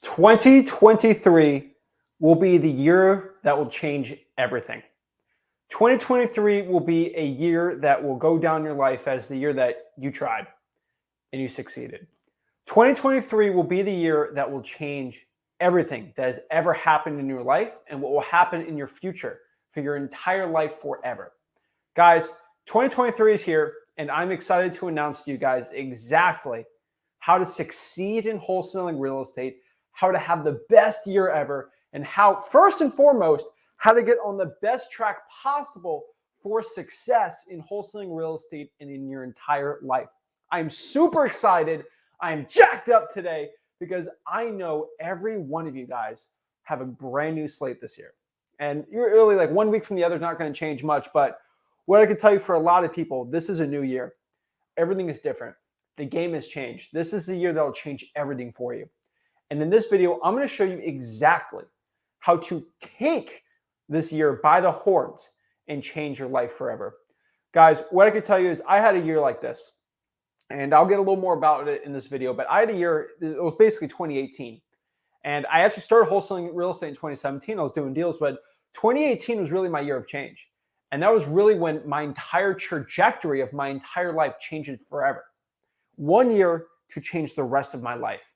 2023 will be the year that will change everything. 2023 will be a year that will go down your life as the year that you tried and you succeeded. 2023 will be the year that will change everything that has ever happened in your life and what will happen in your future for your entire life forever. Guys, 2023 is here, and I'm excited to announce to you guys exactly how to succeed in wholesaling real estate, how to have the best year ever, and how, first and foremost, how to get on the best track possible for success in wholesaling real estate and in your entire life. I'm super excited. I'm jacked up today because I know every one of you guys have a brand new slate this year. And you're really like 1 week from the other is not going to change much, but what I can tell you for a lot of people, this is a new year. Everything is different. The game has changed. This is the year that will change everything for you. And in this video, I'm going to show you exactly how to take this year by the horns and change your life forever. Guys, what I can tell you is I had a year like this, and I'll get a little more about it in this video, but I had a year, it was basically 2018. And I actually started wholesaling real estate in 2017. I was doing deals, but 2018 was really my year of change. And that was really when my entire trajectory of my entire life changed forever. 1 year to change the rest of my life.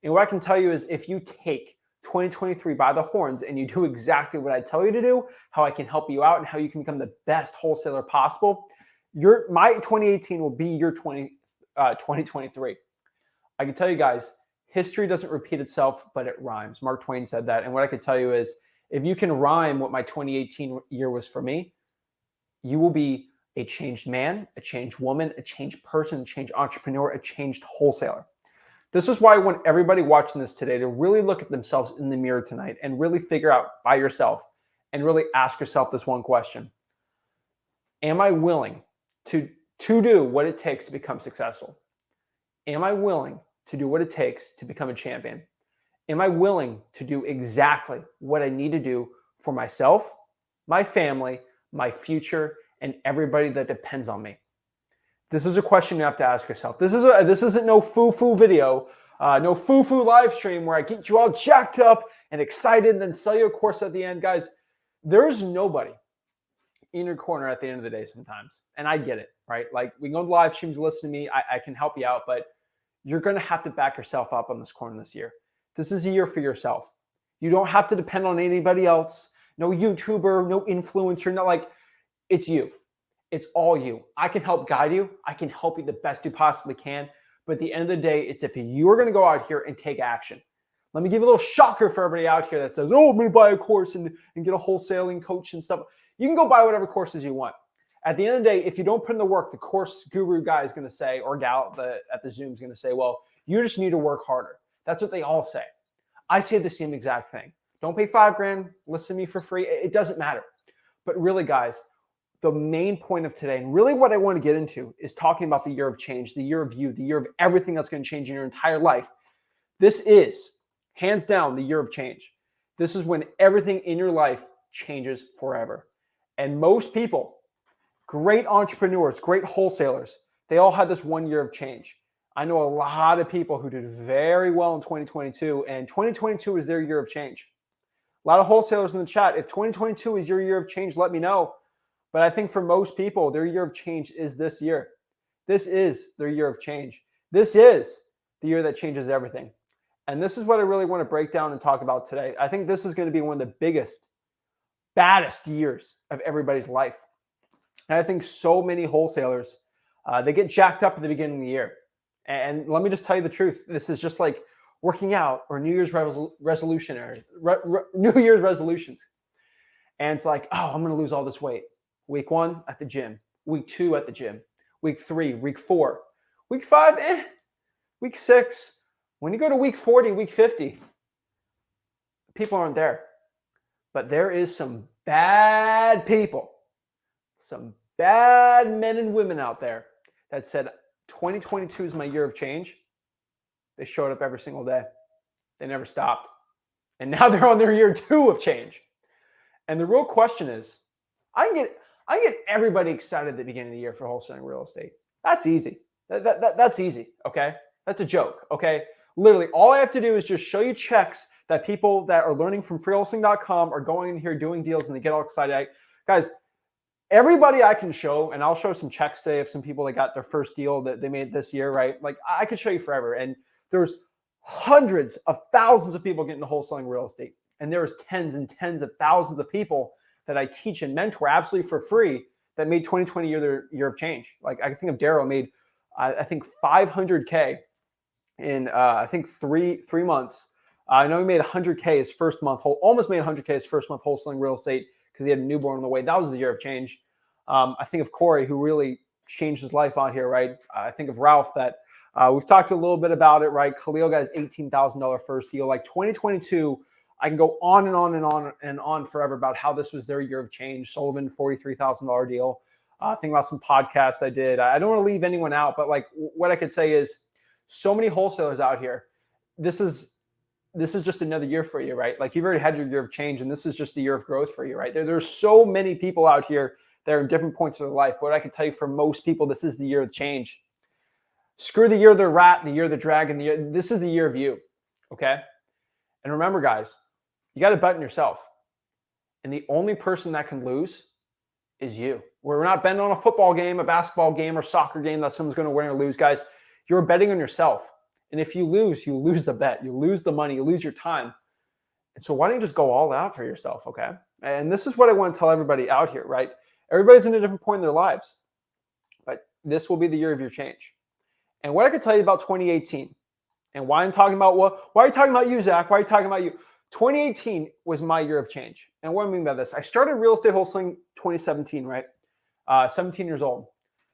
And what I can tell you is if you take 2023 by the horns and you do exactly what I tell you to do, how I can help you out and how you can become the best wholesaler possible, my 2018 will be your 2023. I can tell you guys, history doesn't repeat itself, but it rhymes. Mark Twain said that. And what I can tell you is if you can rhyme what my 2018 year was for me, you will be a changed man, a changed woman, a changed person, a changed entrepreneur, a changed wholesaler. This is why I want everybody watching this today to really look at themselves in the mirror tonight and really figure out by yourself and really ask yourself this one question. Am I willing to do what it takes to become successful? Am I willing to do what it takes to become a champion? Am I willing to do exactly what I need to do for myself, my family, my future, and everybody that depends on me? This is a question you have to ask yourself. This isn't no foo-foo video, no foo-foo live stream where I get you all jacked up and excited and then sell you a course at the end. Guys, there's nobody in your corner at the end of the day sometimes. And I get it, right? Like we can go to live streams, listen to me. I can help you out, but you're going to have to back yourself up on this corner this year. This is a year for yourself. You don't have to depend on anybody else. No YouTuber, no influencer, not like it's you. It's all you. I can help guide you. I can help you the best you possibly can. But at the end of the day, it's if you're going to go out here and take action. Let me give you a little shocker for everybody out here that says, oh, I'm going to buy a course and get a wholesaling coach and stuff. You can go buy whatever courses you want. At the end of the day, if you don't put in the work, the course guru guy is going to say, or gal at the Zoom is going to say, well, you just need to work harder. That's what they all say. I say the same exact thing. Don't pay $5,000. Listen to me for free. It doesn't matter. But really, guys, the main point of today, and really what I want to get into is talking about the year of change, the year of you, the year of everything that's going to change in your entire life. This is, hands down, the year of change. This is when everything in your life changes forever. And most people, great entrepreneurs, great wholesalers, they all had this 1 year of change. I know a lot of people who did very well in 2022, and 2022 is their year of change. A lot of wholesalers in the chat, if 2022 is your year of change, let me know. But I think for most people, their year of change is this year. This is their year of change. This is the year that changes everything. And this is what I really want to break down and talk about today. I think this is going to be one of the biggest, baddest years of everybody's life. And I think so many wholesalers, they get jacked up at the beginning of the year. And let me just tell you the truth. This is just like working out or New Year's resolutions. And it's like, oh, I'm going to lose all this weight. Week 1 at the gym, week 2 at the gym, week 3, week 4, week 5, week 6. When you go to week 40, week 50, people aren't there. But there is some bad people, some bad men and women out there that said 2022 is my year of change. They showed up every single day. They never stopped. And now they're on their year 2 of change. And the real question is, I get everybody excited at the beginning of the year for wholesaling real estate. That's easy. That's easy, okay? That's a joke, okay? Literally, all I have to do is just show you checks that people that are learning from freewholesaling.com are going in here doing deals and they get all excited. Guys, everybody I can show, and I'll show some checks today of some people that got their first deal that they made this year, right? Like I could show you forever. And there's hundreds of thousands of people getting into wholesaling real estate. And there's tens and tens of thousands of people that I teach and mentor absolutely for free that made 2020 their year of change. Like I think of Daryl made, I think 500K in I think three months. I know he made 100K his first month, almost made 100K his first month wholesaling real estate because he had a newborn on the way. That was the year of change. I think of Corey, who really changed his life out here, right? I think of Ralph that we've talked a little bit about it, right? Khalil got his $18,000 first deal. Like 2022, I can go on and on and on and on forever about how this was their year of change. Sullivan, $43,000 deal. Think about some podcasts I did. I don't want to leave anyone out, but like what I could say is so many wholesalers out here. This is just another year for you, right? Like you've already had your year of change and this is just the year of growth for you, right? There's so many people out here that are in different points of their life. But I can tell you for most people, this is the year of change. Screw the year of the rat, the year of the dragon. This is the year of you, okay? And remember, guys, you got to bet on yourself. And the only person that can lose is you. We're not betting on a football game, a basketball game, or soccer game that someone's going to win or lose, guys. You're betting on yourself. And if you lose the bet. You lose the money. You lose your time. And so why don't you just go all out for yourself, okay? And this is what I want to tell everybody out here, right? Everybody's in a different point in their lives. But this will be the year of your change. And what I could tell you about 2018 and why I'm talking about why are you talking about you, Zach? Why are you talking about you? 2018 was my year of change. And what I mean by this, I started real estate wholesaling 2017, right? 17 years old.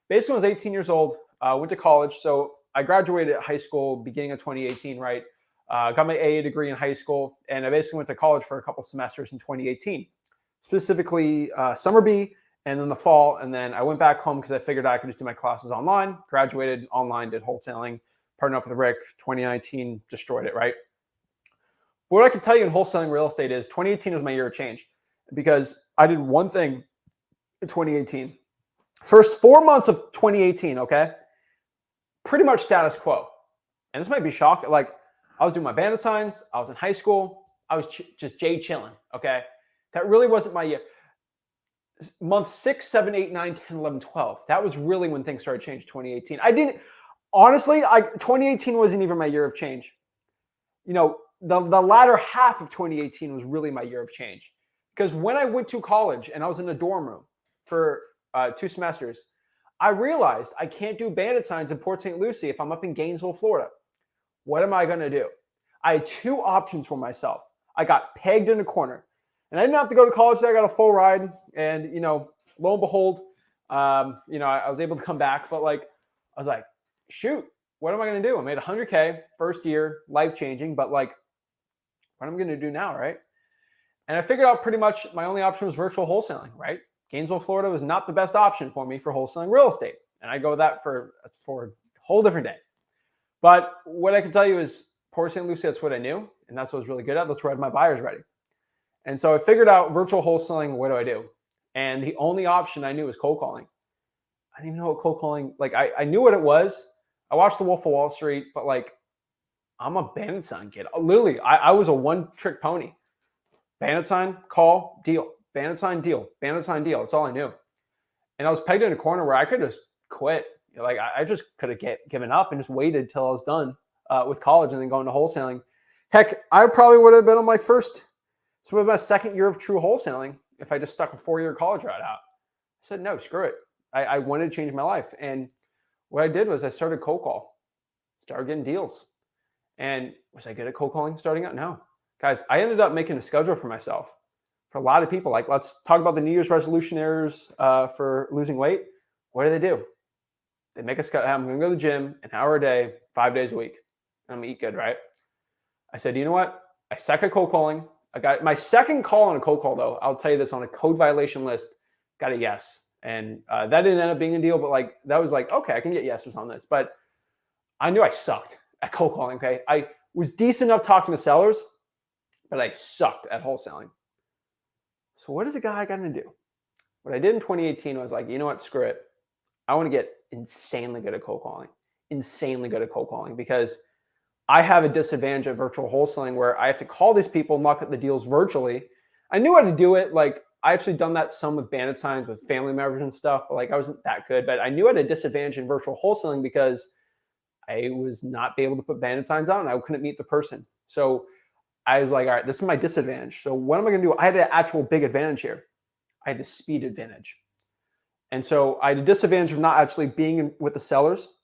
Basically, when I was 18 years old, went to college. So I graduated high school beginning of 2018, right? Got my AA degree in high school. And I basically went to college for a couple semesters in 2018, specifically summer B and then the fall. And then I went back home because I figured I could just do my classes online, graduated online, did wholesaling, partnered up with Rick, 2019, destroyed it, right? What I can tell you in wholesaling real estate is 2018 was my year of change because I did one thing in 2018. First 4 months of 2018, okay? Pretty much status quo. And this might be shocking. Like I was doing my bandit signs. I was in high school. I was just Jay chilling, okay? That really wasn't my year. Month 6, 7, 8, 9, 10, 11, 12. That was really when things started changing 2018. Honestly, 2018 wasn't even my year of change. You know, the latter half of 2018 was really my year of change. Because when I went to college and I was in a dorm room for 2 semesters, I realized I can't do bandit signs in Port St. Lucie if I'm up in Gainesville, Florida. What am I going to do? I had 2 options for myself. I got pegged in a corner. And I didn't have to go to college. So I got a full ride. And, you know, lo and behold, you know, I was able to come back. But like, I was like, shoot, what am I going to do? I made 100K first year, life-changing. But like, what am I going to do now, right? And I figured out pretty much my only option was virtual wholesaling, right? Gainesville, Florida was not the best option for me for wholesaling real estate. And I go with that for a whole different day. But what I can tell you is Port St. Lucie, that's what I knew. And that's what I was really good at. That's where I had my buyers ready. And so I figured out virtual wholesaling. What do I do? And the only option I knew was cold calling. I didn't even know what cold calling, like I knew what it was. I watched The Wolf of Wall Street, but like I'm a bandit sign kid. Literally, I was a one-trick pony. Bandit sign, call, deal. Bandit sign, deal. Bandit sign, deal. That's all I knew. And I was pegged in a corner where I could just quit. Like I just could have given up and just waited till I was done with college and then going to wholesaling. Heck, I probably would have been on my second year of true wholesaling if I just stuck a 4-year college route out. I said, no, screw it. I wanted to change my life. And what I did was I started cold call, started getting deals. And was I good at cold calling starting out? No. Guys, I ended up making a schedule for myself. For a lot of people, like let's talk about the New Year's resolution errors for losing weight. What do? They make a schedule. I'm going to go to the gym an hour a day, 5 days a week. And I'm going to eat good, right? I said, you know what? I suck at cold calling. I got my second call on a cold call, though. I'll tell you this, on a code violation list, got a yes. And that didn't end up being a deal, but like that was like, okay, I can get yeses on this. But I knew I sucked at cold calling, okay? I was decent enough talking to sellers, but I sucked at wholesaling. So what is a guy going to do? What I did in 2018 was like, you know what, screw it. I want to get insanely good at cold calling. Insanely good at cold calling because I have a disadvantage of virtual wholesaling where I have to call these people, knock at the deals virtually. I knew how to do it. Like I actually done that some with bandit signs with family members and stuff, but like I wasn't that good. But I knew I had a disadvantage in virtual wholesaling because I was not able to put bandit signs on and I couldn't meet the person. So I was like, all right, this is my disadvantage. So what am I going to do? I had an actual big advantage here. I had the speed advantage. And so I had a disadvantage of not actually being with the sellers,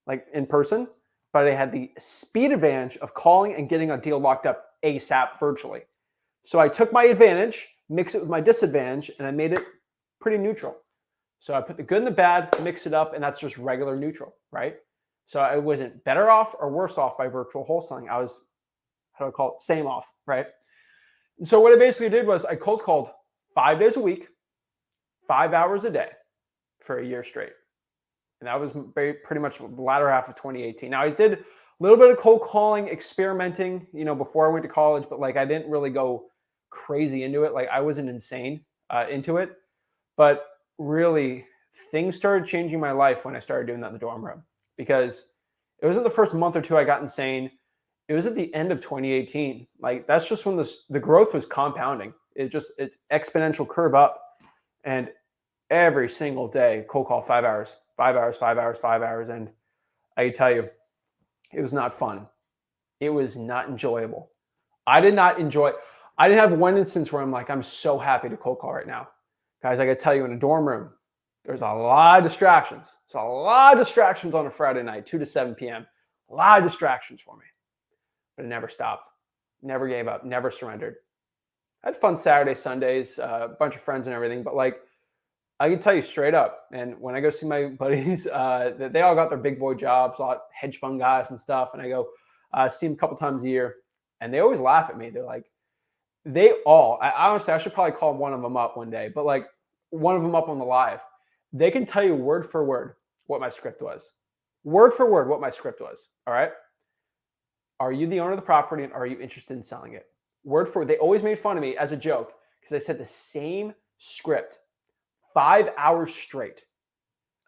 like in person, but I had the speed advantage of calling and getting a deal locked up ASAP virtually. So I took my advantage, mixed it with my disadvantage, and I made it pretty neutral. So I put the good and the bad, mix it up, and that's just regular neutral, right? So I wasn't better off or worse off by virtual wholesaling. I was, how do I call it? Same off, right? And so what I basically did was I cold called 5 days a week, 5 hours a day for a year straight. And that was pretty much the latter half of 2018. Now I did a little bit of cold calling, experimenting, before I went to college, but like I didn't really go crazy into it. Like I wasn't insane into it, but really things started changing my life when I started doing that in the dorm room, because it wasn't the first month or two I got insane. It was at the end of 2018. Like that's just when the growth was compounding. It's exponential curve up. And every single day, cold call 5 hours, 5 hours, 5 hours, 5 hours. And I tell you, it was not fun. It was not enjoyable. I didn't have one instance where I'm like, I'm so happy to cold call right now. Guys, I gotta tell you, in a dorm room, there's a lot of distractions. It's a lot of distractions on a Friday night, 2 to 7 p.m. A lot of distractions for me. But it never stopped. Never gave up. Never surrendered. I had fun Saturdays, Sundays, a bunch of friends and everything. But like, I can tell you straight up, and when I go see my buddies, they all got their big boy jobs, a lot of hedge fund guys and stuff. And I go see them a couple times a year. And they always laugh at me. They're like, honestly, I should probably call one of them up one day. But like one of them up on the live. They can tell you word for word what my script was. Word for word what my script was. All right. Are you the owner of the property and are you interested in selling it? Word for word. They always made fun of me as a joke because I said the same script 5 hours straight.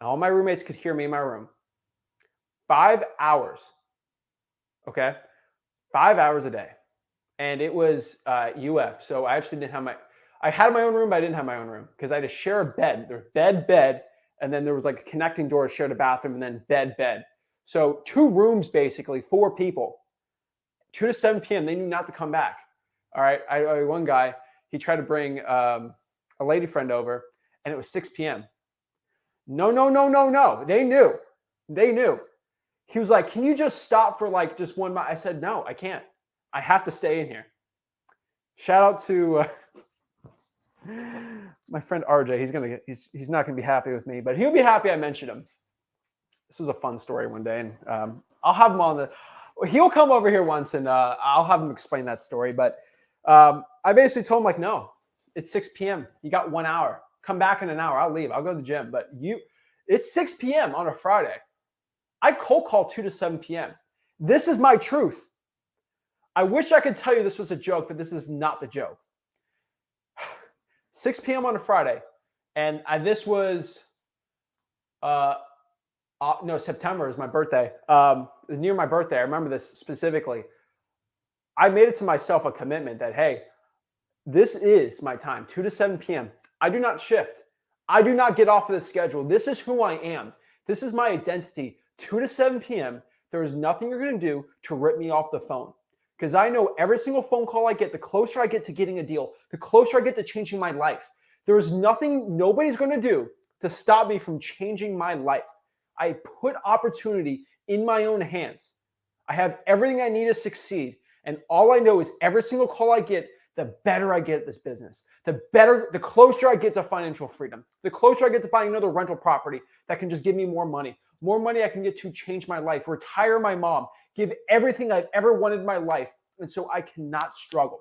And all my roommates could hear me in my room. 5 hours. Okay. 5 hours a day. And it was UF. So I actually didn't have I had my own room, but I didn't have my own room because I had to share a bed. There's bed, and then there was like a connecting door, shared a bathroom, and then bed. So 2 rooms, basically, 4 people. 2 to 7 p.m., they knew not to come back. All right. One guy, he tried to bring a lady friend over, and it was 6 p.m. No. They knew. He was like, can you just stop for like just 1 mile? I said, no, I can't. I have to stay in here. Shout out to my friend RJ. He's not gonna be happy with me, but he'll be happy I mentioned him. This was a fun story one day, and I'll have him he'll come over here once, and I'll have him explain that story. But I basically told him like, no, it's 6 p.m. You got 1 hour. Come back in an hour. I'll leave. I'll go to the gym. But it's 6 p.m. on a Friday. I cold call 2 to 7 p.m. This is my truth. I wish I could tell you this was a joke, but this is not the joke. 6 p.m. on a Friday. And this was, September is my birthday. Near my birthday, I remember this specifically. I made it to myself a commitment that, hey, this is my time, 2 to 7 p.m. I do not shift. I do not get off of the schedule. This is who I am. This is my identity. 2 to 7 p.m. There is nothing you're going to do to rip me off the phone. Because I know every single phone call I get, the closer I get to getting a deal, the closer I get to changing my life. There is nothing nobody's going to do to stop me from changing my life. I put opportunity in my own hands. I have everything I need to succeed. And all I know is every single call I get, the better I get at this business, the closer I get to financial freedom, the closer I get to buying another rental property that can just give me more money I can get to change my life, retire my mom, give everything I've ever wanted in my life. And so I cannot struggle.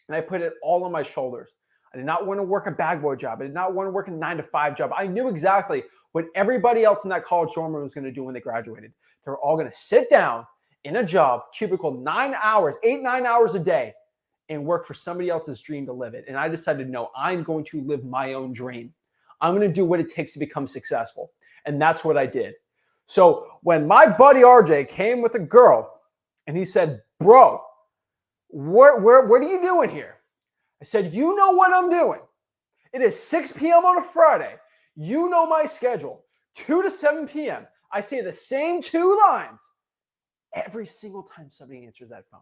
And I put it all on my shoulders. I did not want to work a bag boy job. I did not want to work a 9-to-5 job. I knew exactly what everybody else in that college dorm room was going to do when they graduated. They were all going to sit down in a job, cubicle 9 hours, 8-9 hours a day, and work for somebody else's dream to live it. And I decided, no, I'm going to live my own dream. I'm going to do what it takes to become successful. And that's what I did. So when my buddy RJ came with a girl, And he said, bro, what are you doing here? I said, you know what I'm doing. It is 6 p.m. on a Friday. You know my schedule. 2 to 7 p.m. I say the same 2 lines every single time somebody answers that phone.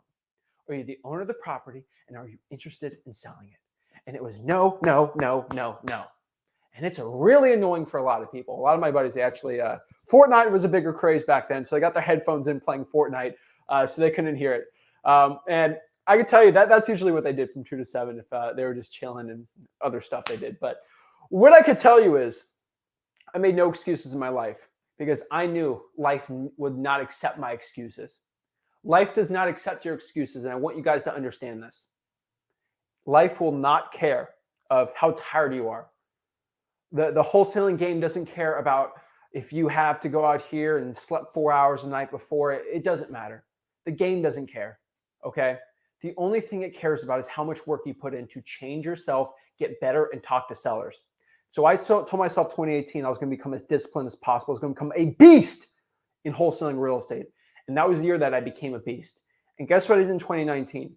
Are you the owner of the property, and are you interested in selling it? And it was no, no, no, no, no. And it's really annoying for a lot of people. A lot of my buddies, they actually, Fortnite was a bigger craze back then. So they got their headphones in playing Fortnite, so they couldn't hear it. And I can tell you that's usually what they did from 2 to 7 if they were just chilling and other stuff they did. But what I could tell you is I made no excuses in my life because I knew life would not accept my excuses. Life does not accept your excuses, and I want you guys to understand this. Life will not care of how tired you are. The wholesaling game doesn't care about if you have to go out here and slept 4 hours the night before. It doesn't matter. The game doesn't care, okay? The only thing it cares about is how much work you put in to change yourself, get better, and talk to sellers. So I told myself 2018 I was going to become as disciplined as possible. I was going to become a beast in wholesaling real estate. And that was the year that I became a beast. And guess what I did in 2019?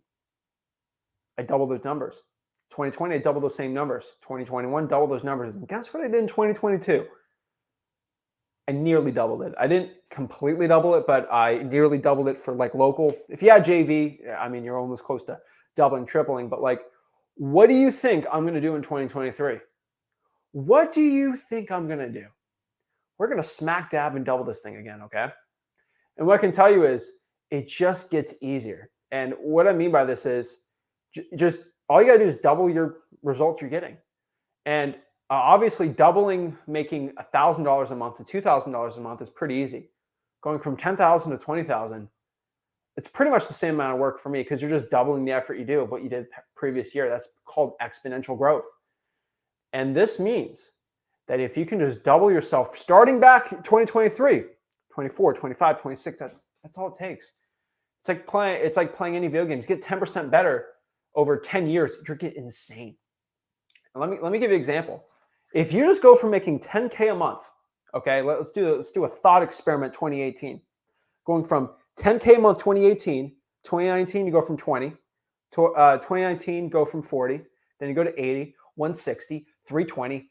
I doubled those numbers. 2020, I doubled those same numbers. 2021, doubled those numbers. And guess what I did in 2022? I nearly doubled it. I didn't completely double it, but I nearly doubled it for like local. If you had JV, I mean, you're almost close to doubling, tripling. But like, what do you think I'm going to do in 2023? What do you think I'm going to do? We're going to smack dab and double this thing again, okay? And what I can tell you is it just gets easier. And what I mean by this is just all you got to do is double your results you're getting. And obviously doubling, making $1,000 a month to $2,000 a month is pretty easy. Going from 10,000 to 20,000, it's pretty much the same amount of work for me because you're just doubling the effort you do of what you did previous year. That's called exponential growth. And this means that if you can just double yourself starting back 2023, 24, 25, 26, that's all it takes. It's like playing any video games. Get 10% better over 10 years, you're getting insane. And let me give you an example. If you just go from making 10K a month, okay, let's do a thought experiment 2018. Going from 10K a month 2018, 2019 you go from 20, 2019 go from 40, then you go to 80, 160, 320,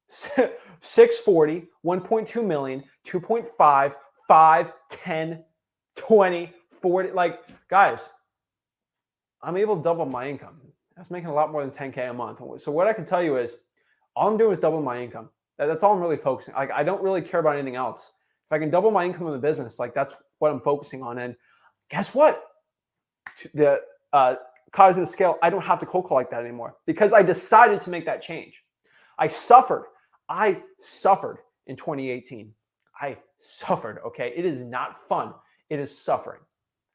640, 1.2 million, 2.5, 5, 10, 20, 40. Like, guys, I'm able to double my income. I was making a lot more than 10K a month. So what I can tell you is all I'm doing is double my income. That's all I'm really focusing. Like, I don't really care about anything else. If I can double my income in the business, like that's what I'm focusing on. And guess what? The economies of scale, I don't have to cold call like that anymore because I decided to make that change. I suffered in 2018. I suffered, okay? It is not fun. It is suffering.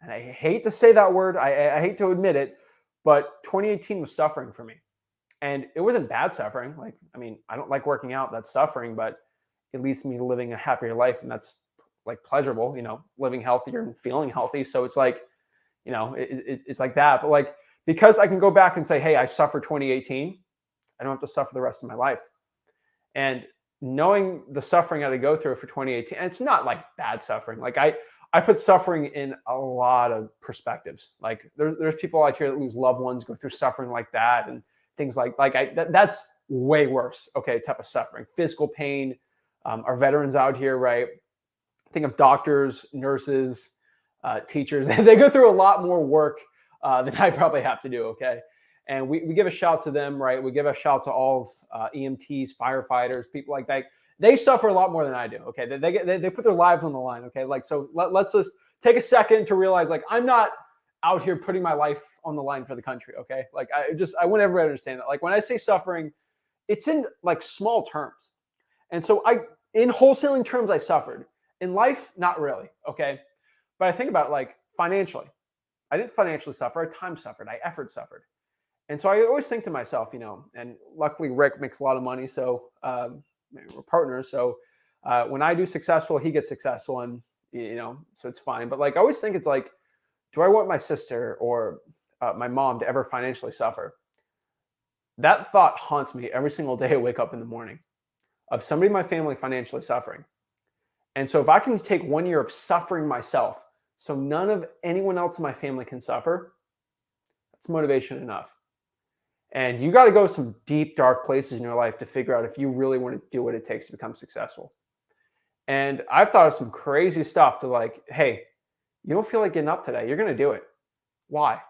And I hate to say that word. I hate to admit it, but 2018 was suffering for me. And it wasn't bad suffering. Like, I mean, I don't like working out. That's suffering, but it leads me to living a happier life. And that's like pleasurable, living healthier and feeling healthy. So it's like, it's like that. But like, because I can go back and say, hey, I suffered 2018. I don't have to suffer the rest of my life. And knowing the suffering I had to go through for 2018, and it's not like bad suffering. Like I put suffering in a lot of perspectives. Like there's people out here that lose loved ones, go through suffering like that, and things that's way worse. Okay, type of suffering, physical pain. Our veterans out here, right? Think of doctors, nurses, teachers. They go through a lot more work than I probably have to do. Okay, and we give a shout to them, right? We give a shout to all of EMTs, firefighters, people like that. They suffer a lot more than I do. Okay, they put their lives on the line. Okay, like so let's just take a second to realize like I'm not out here putting my life on the line for the country. Okay, like I want everybody to understand that. Like when I say suffering, it's in like small terms, and so in wholesaling terms I suffered. In life, not really. Okay, but I think about it like financially. I didn't financially suffer. I time suffered. I effort suffered. And so I always think to myself, and luckily Rick makes a lot of money, so we're partners. So when I do successful, he gets successful, and so it's fine. But like I always think it's like, do I want my sister or my mom to ever financially suffer? That thought haunts me every single day I wake up in the morning, of somebody in my family financially suffering. And so if I can take 1 year of suffering myself so none of anyone else in my family can suffer, that's motivation enough. And you got to go some deep, dark places in your life to figure out if you really want to do what it takes to become successful. And I've thought of some crazy stuff to like, hey, you don't feel like getting up today. You're going to do it. Why?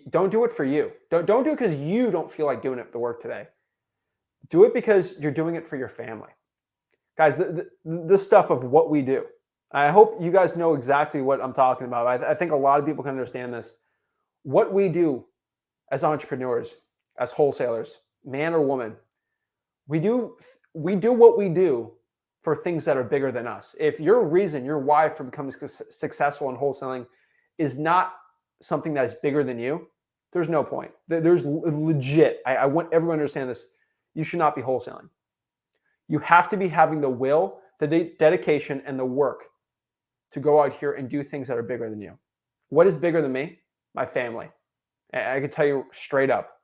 Don't do it for you. Don't do it because you don't feel like doing it, the work today. Do it because you're doing it for your family. Guys, this stuff of what we do, I hope you guys know exactly what I'm talking about. I think a lot of people can understand this. What we do as entrepreneurs, as wholesalers, man or woman, we do what we do for things that are bigger than us. If your reason, your why for becoming successful in wholesaling is not something that is bigger than you, there's no point. There's legit, I want everyone to understand this. You should not be wholesaling. You have to be having the will, the dedication, and the work to go out here and do things that are bigger than you. What is bigger than me? My family. I can tell you straight up,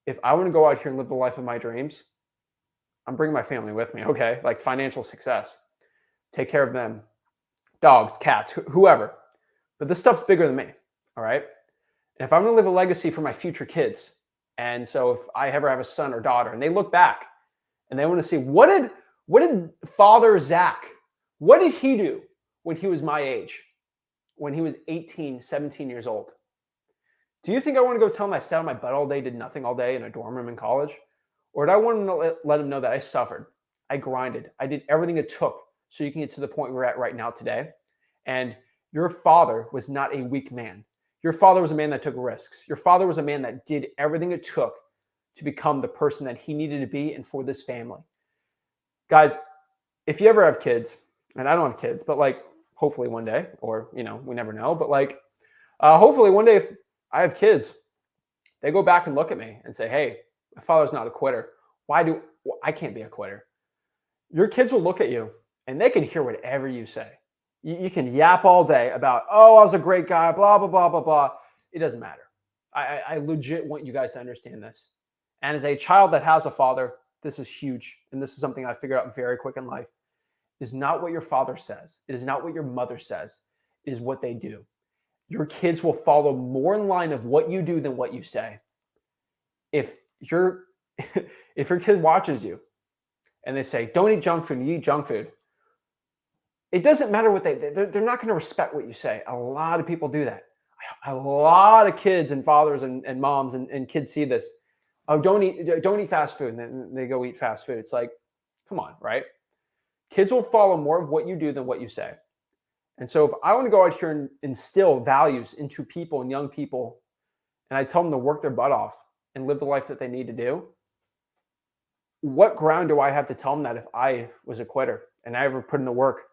if I want to go out here and live the life of my dreams, I'm bringing my family with me, okay? Like financial success. Take care of them. Dogs, cats, whoever. But this stuff's bigger than me, all right? And if I'm going to live a legacy for my future kids, and so if I ever have a son or daughter and they look back and they want to see what did Father Zach, what did he do when he was my age, when he was 18, 17 years old? Do you think I want to go tell him I sat on my butt all day, did nothing all day in a dorm room in college? Or do I want to let him know that I suffered, I grinded, I did everything it took so you can get to the point we're at right now today? And your father was not a weak man. Your father was a man that took risks. Your father was a man that did everything it took to become the person that he needed to be and for this family. Guys, if you ever have kids, and I don't have kids, but like hopefully one day, or we never know, but like hopefully one day if I have kids, they go back and look at me and say, hey, my father's not a quitter. I can't be a quitter? Your kids will look at you and they can hear whatever you say. You can yap all day about, oh, I was a great guy, blah, blah, blah, blah, blah. It doesn't matter. I legit want you guys to understand this. And as a child that has a father, this is huge. And this is something I figured out very quick in life. It is not what your father says. It is not what your mother says. It is what they do. Your kids will follow more in line of what you do than what you say. If your kid watches you and they say, don't eat junk food, you eat junk food, it doesn't matter what they're not going to respect what you say. A lot of people do that. A lot of kids and fathers and moms and kids see this. Oh, don't eat fast food. And then they go eat fast food. It's like, come on, right? Kids will follow more of what you do than what you say. And so if I want to go out here and instill values into people and young people, and I tell them to work their butt off and live the life that they need to do, what ground do I have to tell them that if I was a quitter and I ever put in the work?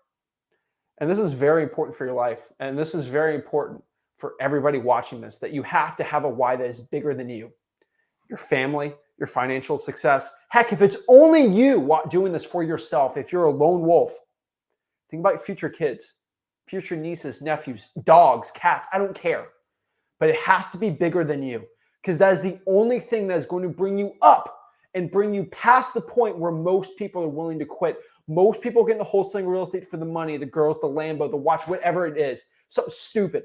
And this is very important for your life. And this is very important for everybody watching this, that you have to have a why that is bigger than you. Your family, your financial success. Heck, if it's only you doing this for yourself, if you're a lone wolf, think about future kids, future nieces, nephews, dogs, cats, I don't care. But it has to be bigger than you, because that is the only thing that is going to bring you up and bring you past the point where most people are willing to quit. Most people get into wholesaling real estate for the money, the girls, the Lambo, the watch, whatever it is. Something stupid.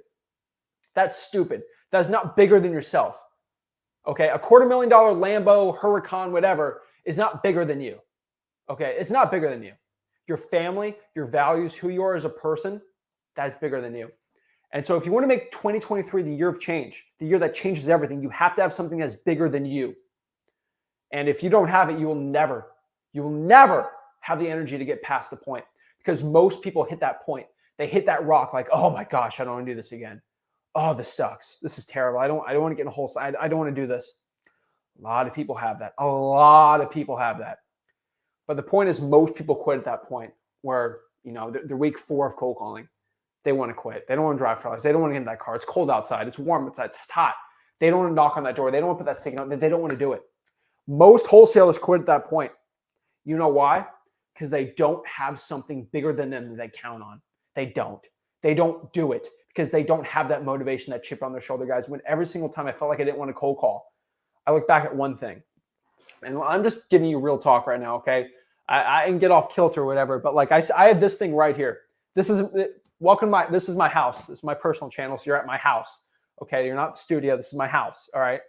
That's stupid. That is not bigger than yourself. Okay, a $250,000 Lambo, Huracan, whatever, is not bigger than you. Okay, it's not bigger than you. Your family, your values, who you are as a person, that is bigger than you. And so if you want to make 2023 the year of change, the year that changes everything, you have to have something that's bigger than you. And if you don't have it, you will never have the energy to get past the point, because most people hit that point. They hit that rock like, oh my gosh, I don't want to do this again. Oh, this sucks. This is terrible. I don't want to get in a wholesale. I don't want to do this. A lot of people have that. A lot of people have that. But the point is, most people quit at that point where, they're week 4 of cold calling. They want to quit. They don't want to drive for hours. They don't want to get in that car. It's cold outside. It's warm outside. It's hot. They don't want to knock on that door. They don't want to put that sticky note. They don't want to do it. Most wholesalers quit at that point. You know why? Because they don't have something bigger than them that they count on. They don't. They don't do it because they don't have that motivation, that chip on their shoulder, guys. When every single time I felt like I didn't want to cold call, I look back at one thing. And I'm just giving you real talk right now, okay? I can get off kilter or whatever, but like I had this thing right here. This welcome to this is my house. This is my personal channel. So you're at my house. Okay. You're not the studio. This is my house. All right.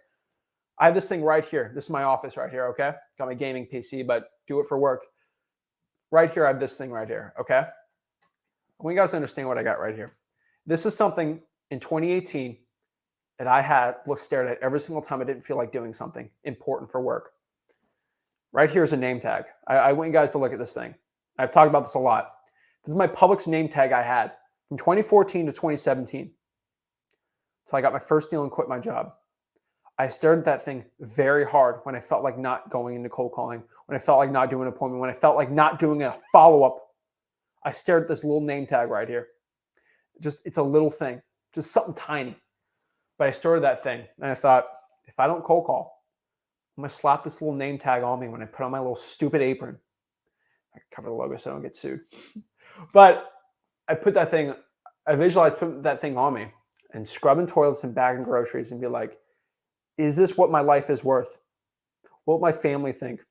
I have this thing right here. This is my office right here. Okay. Got my gaming PC, but do it for work. Right here, I have this thing right here. Okay. I want you guys to understand what I got right here. This is something in 2018 that I had stared at every single time I didn't feel like doing something important for work. Right here is a name tag. I want you guys to look at this thing. I've talked about this a lot. This is my Publix name tag I had from 2014 to 2017. So I got my first deal and quit my job. I stared at that thing very hard when I felt like not going into cold calling, when I felt like not doing an appointment, when I felt like not doing a follow-up. I stared at this little name tag right here. It's a little thing, just something tiny. But I stared at that thing and I thought, if I don't cold call, I'm going to slap this little name tag on me when I put on my little stupid apron. I cover the logo so I don't get sued. But I visualized putting that thing on me and scrubbing toilets and bagging groceries and be like, is this what my life is worth? What would my family think?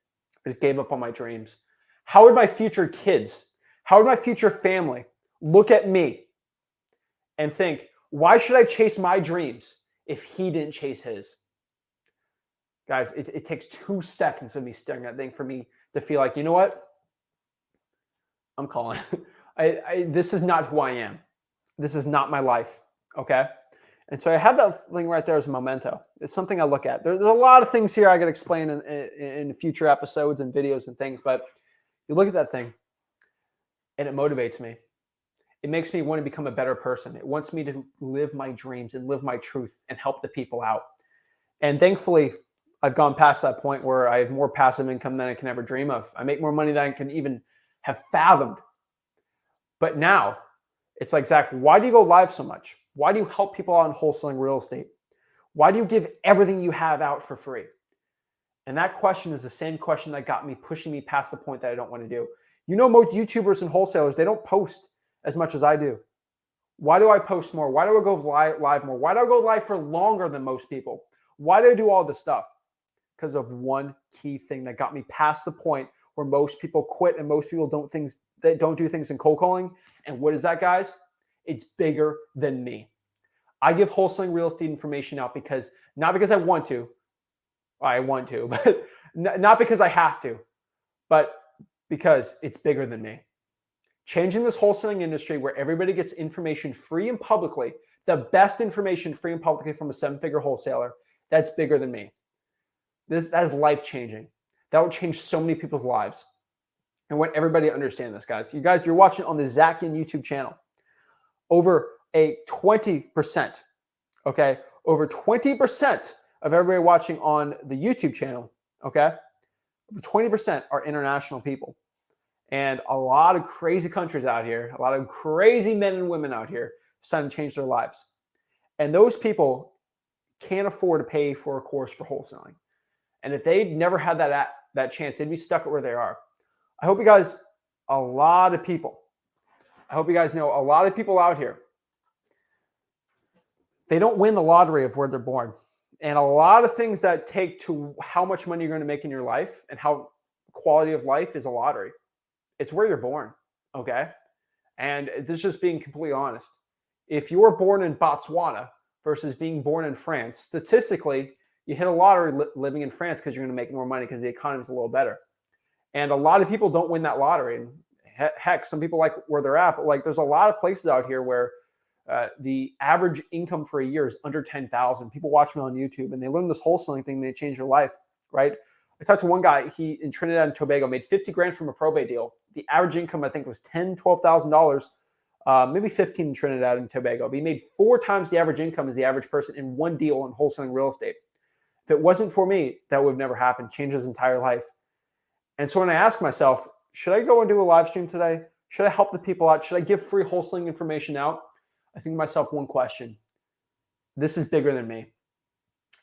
I just gave up on my dreams. How would my future kids, how would my future family look at me and think, why should I chase my dreams if he didn't chase his? Guys, it takes 2 seconds of me staring at that thing for me to feel like, you know what? I'm calling. This is not who I am. This is not my life. Okay? And so I have that thing right there as a memento. It's something I look at. There's a lot of things here I could explain in future episodes and videos and things, but you look at that thing and it motivates me. It makes me want to become a better person. It wants me to live my dreams and live my truth and help the people out. And thankfully, I've gone past that point where I have more passive income than I can ever dream of. I make more money than I can even have fathomed. But now it's like, Zach, why do you go live so much? Why do you help people out in wholesaling real estate? Why do you give everything you have out for free? And that question is the same question that got me pushing me past the point that I don't want to do. You know, most YouTubers and wholesalers, they don't post as much as I do. Why do I post more? Why do I go live more? Why do I go live for longer than most people? Why do I do all this stuff? Because of one key thing that got me past the point where most people quit and most people don't do things in cold calling. And what is that, guys? It's bigger than me. I give wholesaling real estate information out because, not because I want to, but not because I have to, but because it's bigger than me. Changing this wholesaling industry where everybody gets information free and publicly, the best information free and publicly from a 7-figure wholesaler, that's bigger than me. That is life-changing. That will change so many people's lives. I want everybody to understand this, guys. You're watching on the Zach Ginn YouTube channel. Over a 20%, okay? Over 20% of everybody watching on the YouTube channel, okay? Over 20% are international people. And a lot of crazy countries out here, a lot of crazy men and women out here deciding to change their lives. And those people can't afford to pay for a course for wholesaling. And if they never had that chance, they'd be stuck at where they are. I hope you guys, I hope you guys know a lot of people out here, they don't win the lottery of where they're born. And a lot of things that take to how much money you're going to make in your life and how quality of life is a lottery. It's where you're born, okay? And this is just being completely honest. If you were born in Botswana versus being born in France, statistically, you hit a lottery living in France because you're going to make more money because the economy is a little better. And a lot of people don't win that lottery. And heck, some people like where they're at, but like there's a lot of places out here where the average income for a year is under 10,000. People watch me on YouTube and they learn this wholesaling thing, they change their life, right? I talked to one guy, he in Trinidad and Tobago made 50 grand from a probate deal. The average income, I think, was $10,000, $12,000, maybe 15 in Trinidad and Tobago. But he made 4 times the average income as the average person in one deal in wholesaling real estate. If it wasn't for me, that would have never happened, changed his entire life. And so when I ask myself, should I go and do a live stream today? Should I help the people out? Should I give free wholesaling information out? I think to myself one question. This is bigger than me.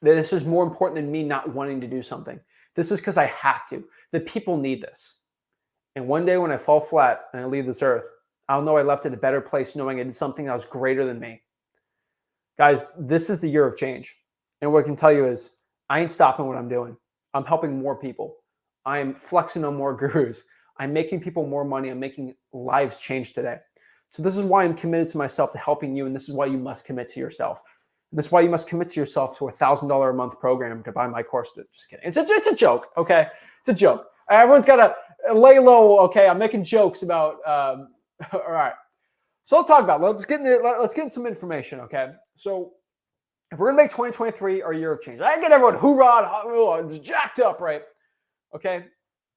This is more important than me not wanting to do something. This is because I have to. The people need this. And one day when I fall flat and I leave this earth, I'll know I left it a better place knowing I did something that was greater than me. Guys, this is the year of change. And what I can tell you is I ain't stopping what I'm doing. I'm helping more people. I'm flexing on more gurus. I'm making people more money. I'm making lives change today. So this is why I'm committed to myself to helping you, and this is why you must commit to yourself. And this is why you must commit to yourself to a $1,000 a month program to buy my course. Just kidding. It's a joke, okay? It's a joke. Everyone's got to lay low, okay? I'm making jokes about. All right. So let's talk about. Let's get into some information, okay? So if we're gonna make 2023 our year of change, I get everyone hoorah, jacked up, right? Okay,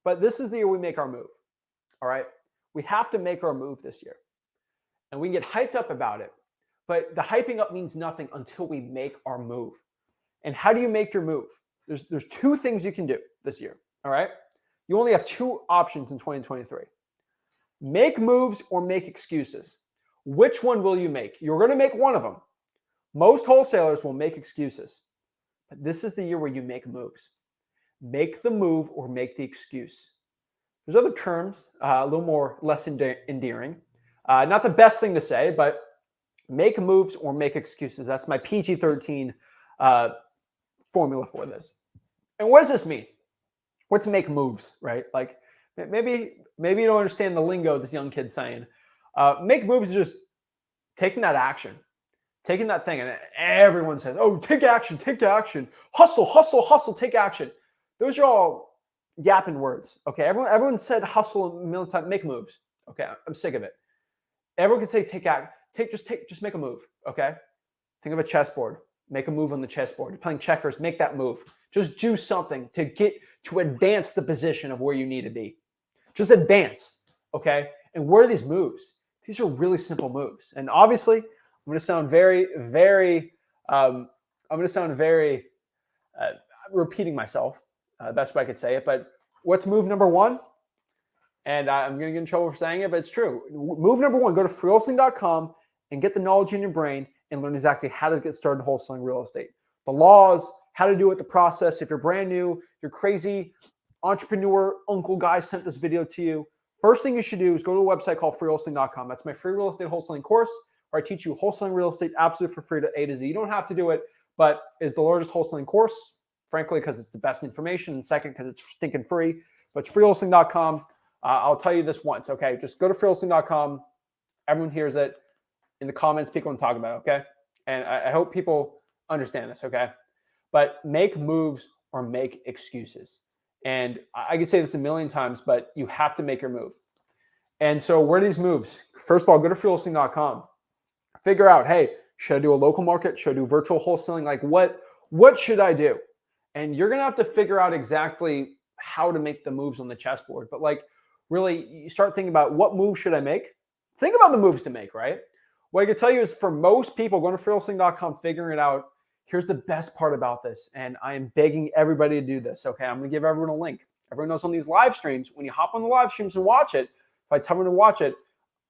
but this is the year we make our move. All right, we have to make our move this year, and we can get hyped up about it. But the hyping up means nothing until we make our move. And how do you make your move? There's two things you can do this year. All right, you only have two options in 2023: make moves or make excuses. Which one will you make? You're going to make one of them. Most wholesalers will make excuses, but this is the year where you make moves. Make the move or make the excuse. There's other terms, a little more less endearing. Not the best thing to say, but make moves or make excuses. That's my PG-13 formula for this. And what does this mean? What's make moves, right? Like maybe you don't understand the lingo this young kid's saying. Make moves is just taking that action. Taking that thing, and everyone says, oh, take action, hustle, hustle, hustle, take action. Those are all yapping words, okay? Everyone said hustle a million times, make moves, okay? I'm sick of it. Everyone can say just make a move, okay? Think of a chessboard. Make a move on the chessboard. You're playing checkers, make that move. Just do something to advance the position of where you need to be. Just advance, okay? And what are these moves? These are really simple moves. And obviously, I'm going to sound very repeating myself. Best way I could say it. But what's move number one? And I'm going to get in trouble for saying it, but it's true. Move number one, go to freewholesaling.com and get the knowledge in your brain and learn exactly how to get started wholesaling real estate. The laws, how to do it, the process. If you're brand new, you're crazy, entrepreneur, uncle guy sent this video to you. First thing you should do is go to a website called freewholesaling.com. That's my free real estate wholesaling course, where I teach you wholesaling real estate absolutely for free to A to Z. You don't have to do it, but it's the largest wholesaling course, frankly, because it's the best information, and second, because it's stinking free. But it's freewholesaling.com. I'll tell you this once, okay? Just go to freewholesaling.com. Everyone hears it. In the comments, people can talk about it, okay? And I hope people understand this, okay? But make moves or make excuses. And I could say this a million times, but you have to make your move. And so where are these moves? First of all, go to freewholesaling.com. Figure out, hey, should I do a local market? Should I do virtual wholesaling? Like what should I do? And you're going to have to figure out exactly how to make the moves on the chessboard. But like really, you start thinking about what moves should I make? Think about the moves to make, right? What I can tell you is for most people going to freewholesaling.com, figuring it out, here's the best part about this. And I am begging everybody to do this, okay? I'm going to give everyone a link. Everyone knows on these live streams, when you hop on the live streams and watch it, if I tell them to watch it,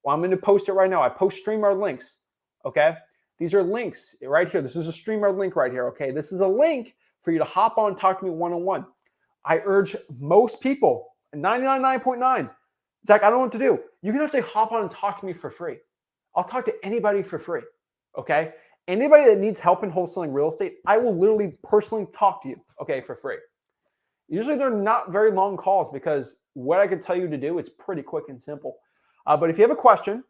well, I'm going to post it right now. I post StreamYard links, okay? These are links right here. This is a StreamYard link right here, okay? This is a link for you to hop on and talk to me one-on-one. I urge most people, 99.9, Zach, I don't know what to do. You can actually hop on and talk to me for free. I'll talk to anybody for free, okay? Anybody that needs help in wholesaling real estate, I will literally personally talk to you, okay, for free. Usually they're not very long calls because what I can tell you to do, it's pretty quick and simple. But if you have a question,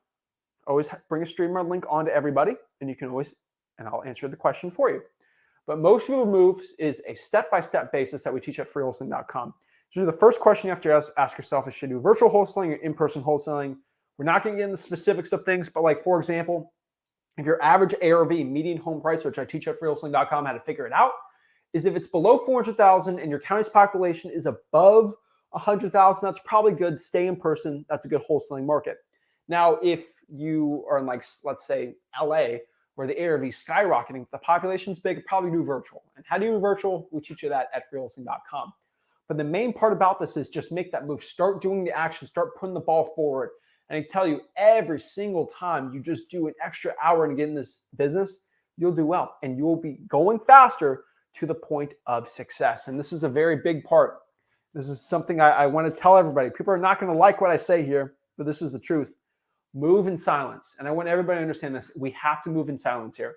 always bring a StreamYard link on to everybody, and you can always, and I'll answer the question for you. But most people moves is a step-by-step basis that we teach at freewholesaling.com. So the first question you have to ask yourself is, should you do virtual wholesaling or in-person wholesaling? We're not going to get into the specifics of things, but like, for example, if your average ARV, median home price, which I teach at freewholesaling.com how to figure it out, is if it's below 400,000 and your county's population is above 100,000, that's probably good. Stay in person. That's a good wholesaling market. Now, if you are in, like, let's say LA, where the ARV is skyrocketing, the population's big, probably do virtual. And how do you do virtual? We teach you that at freewholesaling.com. But the main part about this is just make that move. Start doing the action. Start putting the ball forward. And I tell you, every single time you just do an extra hour to get in this business, you'll do well. And you'll be going faster to the point of success. And this is a very big part. This is something I want to tell everybody. People are not going to like what I say here, but this is the truth. Move in silence. And I want everybody to understand this. We have to move in silence here.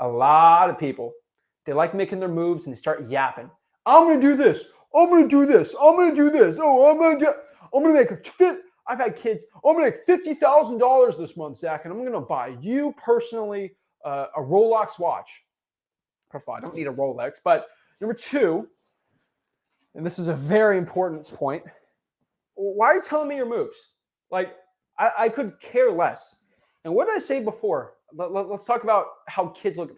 A lot of people, they like making their moves and they start yapping. I'm going to do this. I'm going to do this. I'm going to do this. Oh, I'm going to make a fit. I've had kids, oh, I'm going to make $50,000 this month, Zach, and I'm going to buy you personally a Rolex watch. First of all, I don't need a Rolex. But number two, and this is a very important point, why are you telling me your moves? Like, I could care less. And what did I say before? Let's talk about how kids look at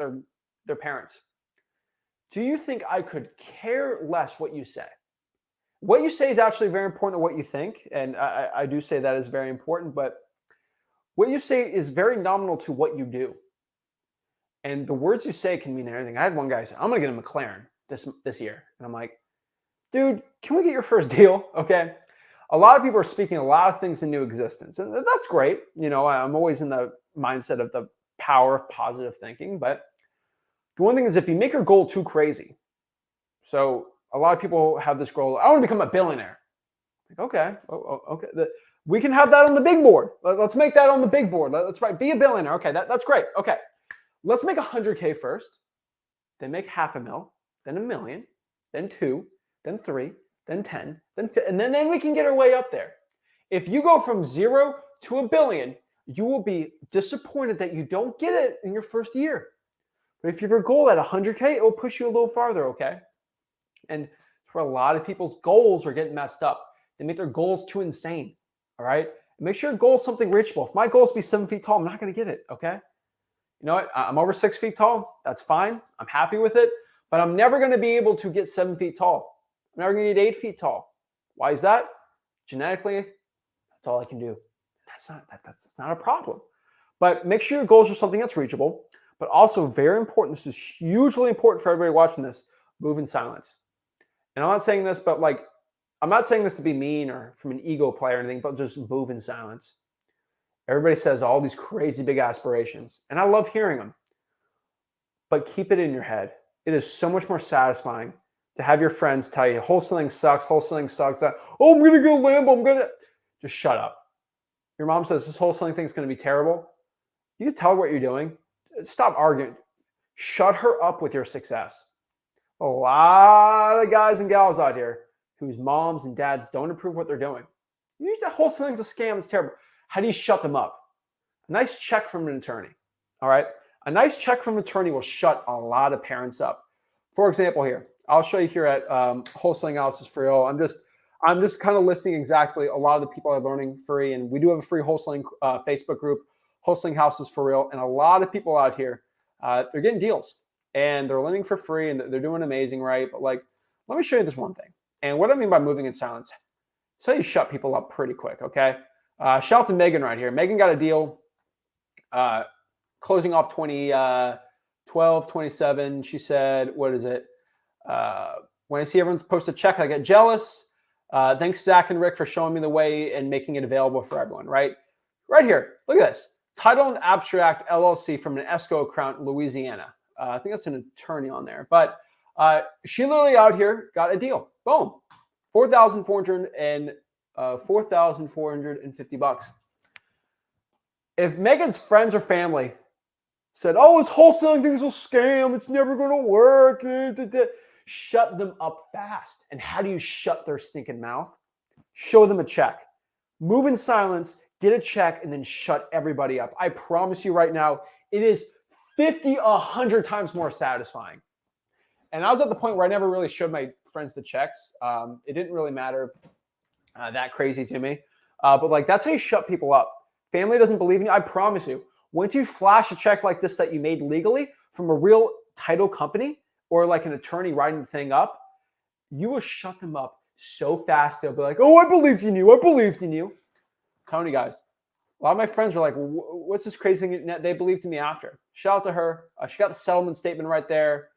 their parents. Do you think I could care less what you say? What you say is actually very important to what you think. And I do say that is very important. But what you say is very nominal to what you do. And the words you say can mean anything. I had one guy say, I'm going to get a McLaren this year. And I'm like, dude, can we get your first deal? Okay. A lot of people are speaking a lot of things into existence. And that's great. You know, I'm always in the mindset of the power of positive thinking. But the one thing is, if you make your goal too crazy, so a lot of people have this goal, I want to become a billionaire. Like, okay. Okay. We can have that on the big board. Let's make that on the big board. Let's write, be a billionaire. Okay. That's great. Okay. Let's make 100K first, then make $500,000, then $1 million, then 2, then 3, then 10, then 50, and then we can get our way up there. If you go from 0 to $1 billion, you will be disappointed that you don't get it in your first year. But if you have a goal at 100K, it will push you a little farther, okay? And for a lot of people's goals are getting messed up. They make their goals too insane, all right? Make sure your goal is something reachable. If my goal is to be 7 feet tall, I'm not going to get it, okay? You know what? I'm over 6 feet tall. That's fine. I'm happy with it. But I'm never going to be able to get 7 feet tall. I'm never going to get 8 feet tall. Why is that? Genetically, that's all I can do. That's not a problem. But make sure your goals are something that's reachable. But also very important, this is hugely important for everybody watching this, move in silence. And I'm not saying this, but like, I'm not saying this to be mean or from an ego play or anything, but just move in silence. Everybody says all these crazy big aspirations, and I love hearing them. But keep it in your head. It is so much more satisfying to have your friends tell you, wholesaling sucks, wholesaling sucks. Oh, I'm going to go Lambo. Just shut up. Your mom says this wholesaling thing is going to be terrible. You can tell her what you're doing. Stop arguing. Shut her up with your success. A lot of guys and gals out here whose moms and dads don't approve what they're doing. Wholesaling's a scam. It's terrible. How do you shut them up? A nice check from an attorney. All right. A nice check from an attorney will shut a lot of parents up. For example, here, I'll show you here at Wholesaling Analysis for real. I'm just kind of listing exactly a lot of the people are learning free, and we do have a free wholesaling Facebook group, Wholesaling Houses for Real, and a lot of people out here, they're getting deals and they're learning for free and they're doing amazing, right? But like, let me show you this one thing. And what I mean by moving in silence, so you shut people up pretty quick, okay? Shout out to Megan right here. Megan got a deal closing off 2012, 27. She said, what is it? When I see everyone post a check, I get jealous. Thanks, Zach and Rick, for showing me the way and making it available for everyone, right? Right here. Look at this. Title and Abstract LLC from an escrow account in Louisiana. I think that's an attorney on there. But she literally out here got a deal. Boom. $4,450. If Megan's friends or family said, oh, it's wholesaling thing's a scam, it's never going to work, shut them up fast. And how do you shut their stinking mouth? Show them a check. Move in silence, get a check, and then shut everybody up. I promise you right now, it is 50, 100 times more satisfying. And I was at the point where I never really showed my friends the checks. It didn't really matter that crazy to me. But like, that's how you shut people up. Family doesn't believe in you. I promise you, once you flash a check like this that you made legally from a real title company or like an attorney writing the thing up, you will shut them up so fast. They'll be like, oh, I believed in you. I believed in you. I'm telling you guys, a lot of my friends were like, what's this crazy thing? They believed in me after. Shout out to her. She got the settlement statement right there.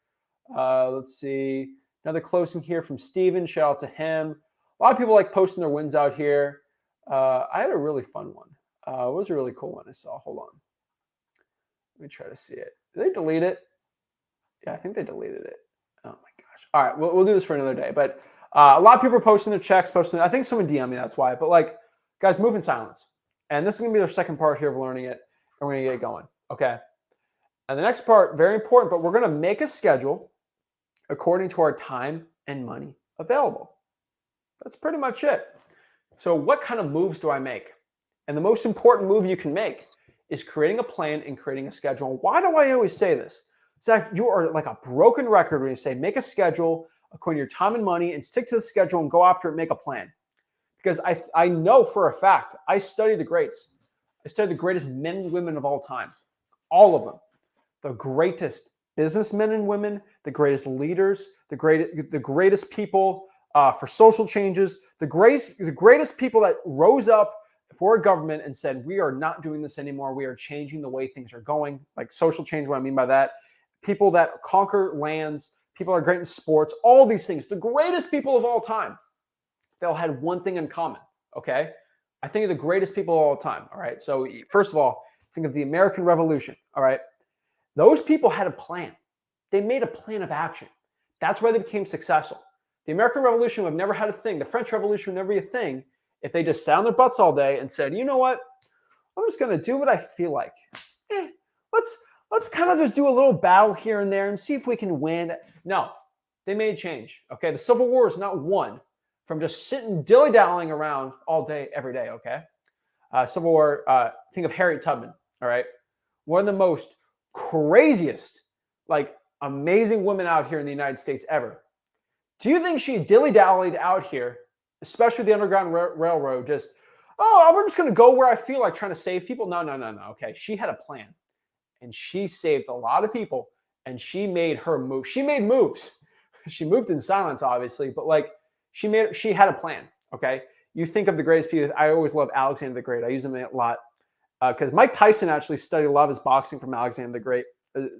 Let's see. Another closing here from Steven. Shout out to him. A lot of people like posting their wins out here. I had a really fun one. It was a really cool one I saw. Hold on. Let me try to see it. Did they delete it? Yeah, I think they deleted it. Oh my gosh. All right, we'll do this for another day. But a lot of people are posting their checks, I think someone DM'd me, that's why. But like, guys, move in silence. And this is going to be their second part here of learning it. And we're going to get going, okay? And the next part, very important, but we're going to make a schedule according to our time and money available. That's pretty much it. So what kind of moves do I make? And the most important move you can make is creating a plan and creating a schedule. Why do I always say this? Zach, you are like a broken record when you say make a schedule according to your time and money and stick to the schedule and go after it, make a plan. Because I know for a fact, I study the greats. I study the greatest men and women of all time, all of them. The greatest businessmen and women, the greatest leaders, the greatest people for social changes, the greatest people that rose up for a government and said, we are not doing this anymore. We are changing the way things are going, like social change, what I mean by that. People that conquer lands, people that are great in sports, all these things, the greatest people of all time, they all had one thing in common, okay? I think of the greatest people of all time, all right? So first of all, think of the American Revolution, all right? Those people had a plan. They made a plan of action. That's why they became successful. The American Revolution would have never had a thing. The French Revolution would never be a thing if they just sat on their butts all day and said, you know what? I'm just going to do what I feel like. Let's kind of just do a little battle here and there and see if we can win. No, they made change, okay? The Civil War is not won from just sitting dilly-dallying around all day, every day, okay? Civil War, think of Harriet Tubman, all right? One of the most craziest, like amazing women out here in the United States ever. Do you think she dilly-dallied out here, especially the Underground Railroad, just, oh, we're just going to go where I feel like trying to save people? No. Okay, she had a plan, and she saved a lot of people, and she made her move. She made moves. She moved in silence, obviously, but like she had a plan, okay? You think of the greatest people. I always love Alexander the Great. I use him a lot because Mike Tyson actually studied a lot of his boxing from Alexander the Great.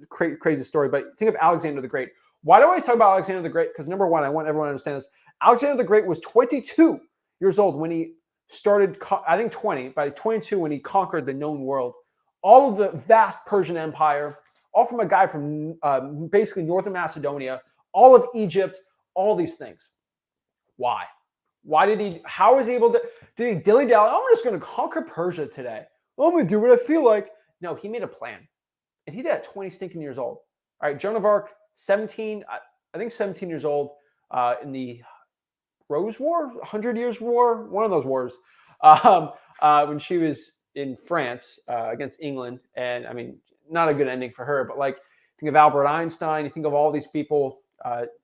Crazy story, but think of Alexander the Great. Why do I always talk about Alexander the Great? Because number one, I want everyone to understand this. Alexander the Great was 22 years old when he started, I think 20, by 22 when he conquered the known world. All of the vast Persian Empire, all from a guy from basically northern Macedonia, all of Egypt, all these things. Why? Why did he, how was he able to, did he dilly-dally? Oh, I'm just going to conquer Persia today. Oh, I'm going to do what I feel like. No, he made a plan. And he did at 20 stinking years old. All right, Joan of Arc, 17, I think 17 years old in the Rose War, 100 Years War, one of those wars, when she was in France against England. And I mean, not a good ending for her, but like, think of Albert Einstein, you think of all these people,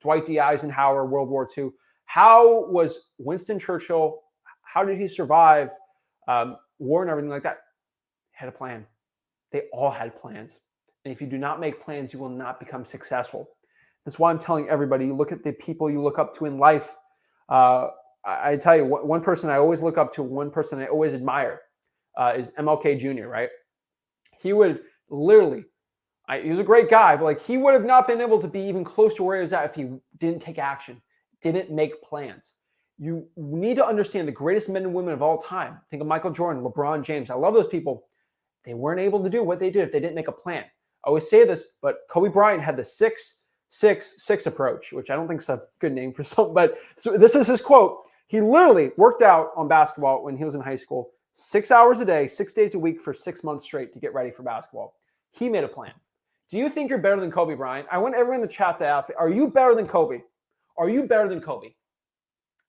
Dwight D. Eisenhower, World War II. How was Winston Churchill, how did he survive war and everything like that? He had a plan. They all had plans. And if you do not make plans, you will not become successful. That's why I'm telling everybody, look at the people you look up to in life. I tell you, one person I always look up to, one person I always admire is MLK Jr., right? He would literally, he was a great guy, but like he would have not been able to be even close to where he was at if he didn't take action, didn't make plans. You need to understand the greatest men and women of all time. Think of Michael Jordan, LeBron James. I love those people. They weren't able to do what they did if they didn't make a plan. I always say this, but Kobe Bryant had the 6-6-6 approach, which I don't think is a good name for something, but so this is his quote. He literally worked out on basketball when he was in high school, 6 hours a day, 6 days a week for 6 months straight to get ready for basketball. He made a plan. Do you think you're better than Kobe Bryant? I want everyone in the chat to ask me, are you better than Kobe? Are you better than Kobe?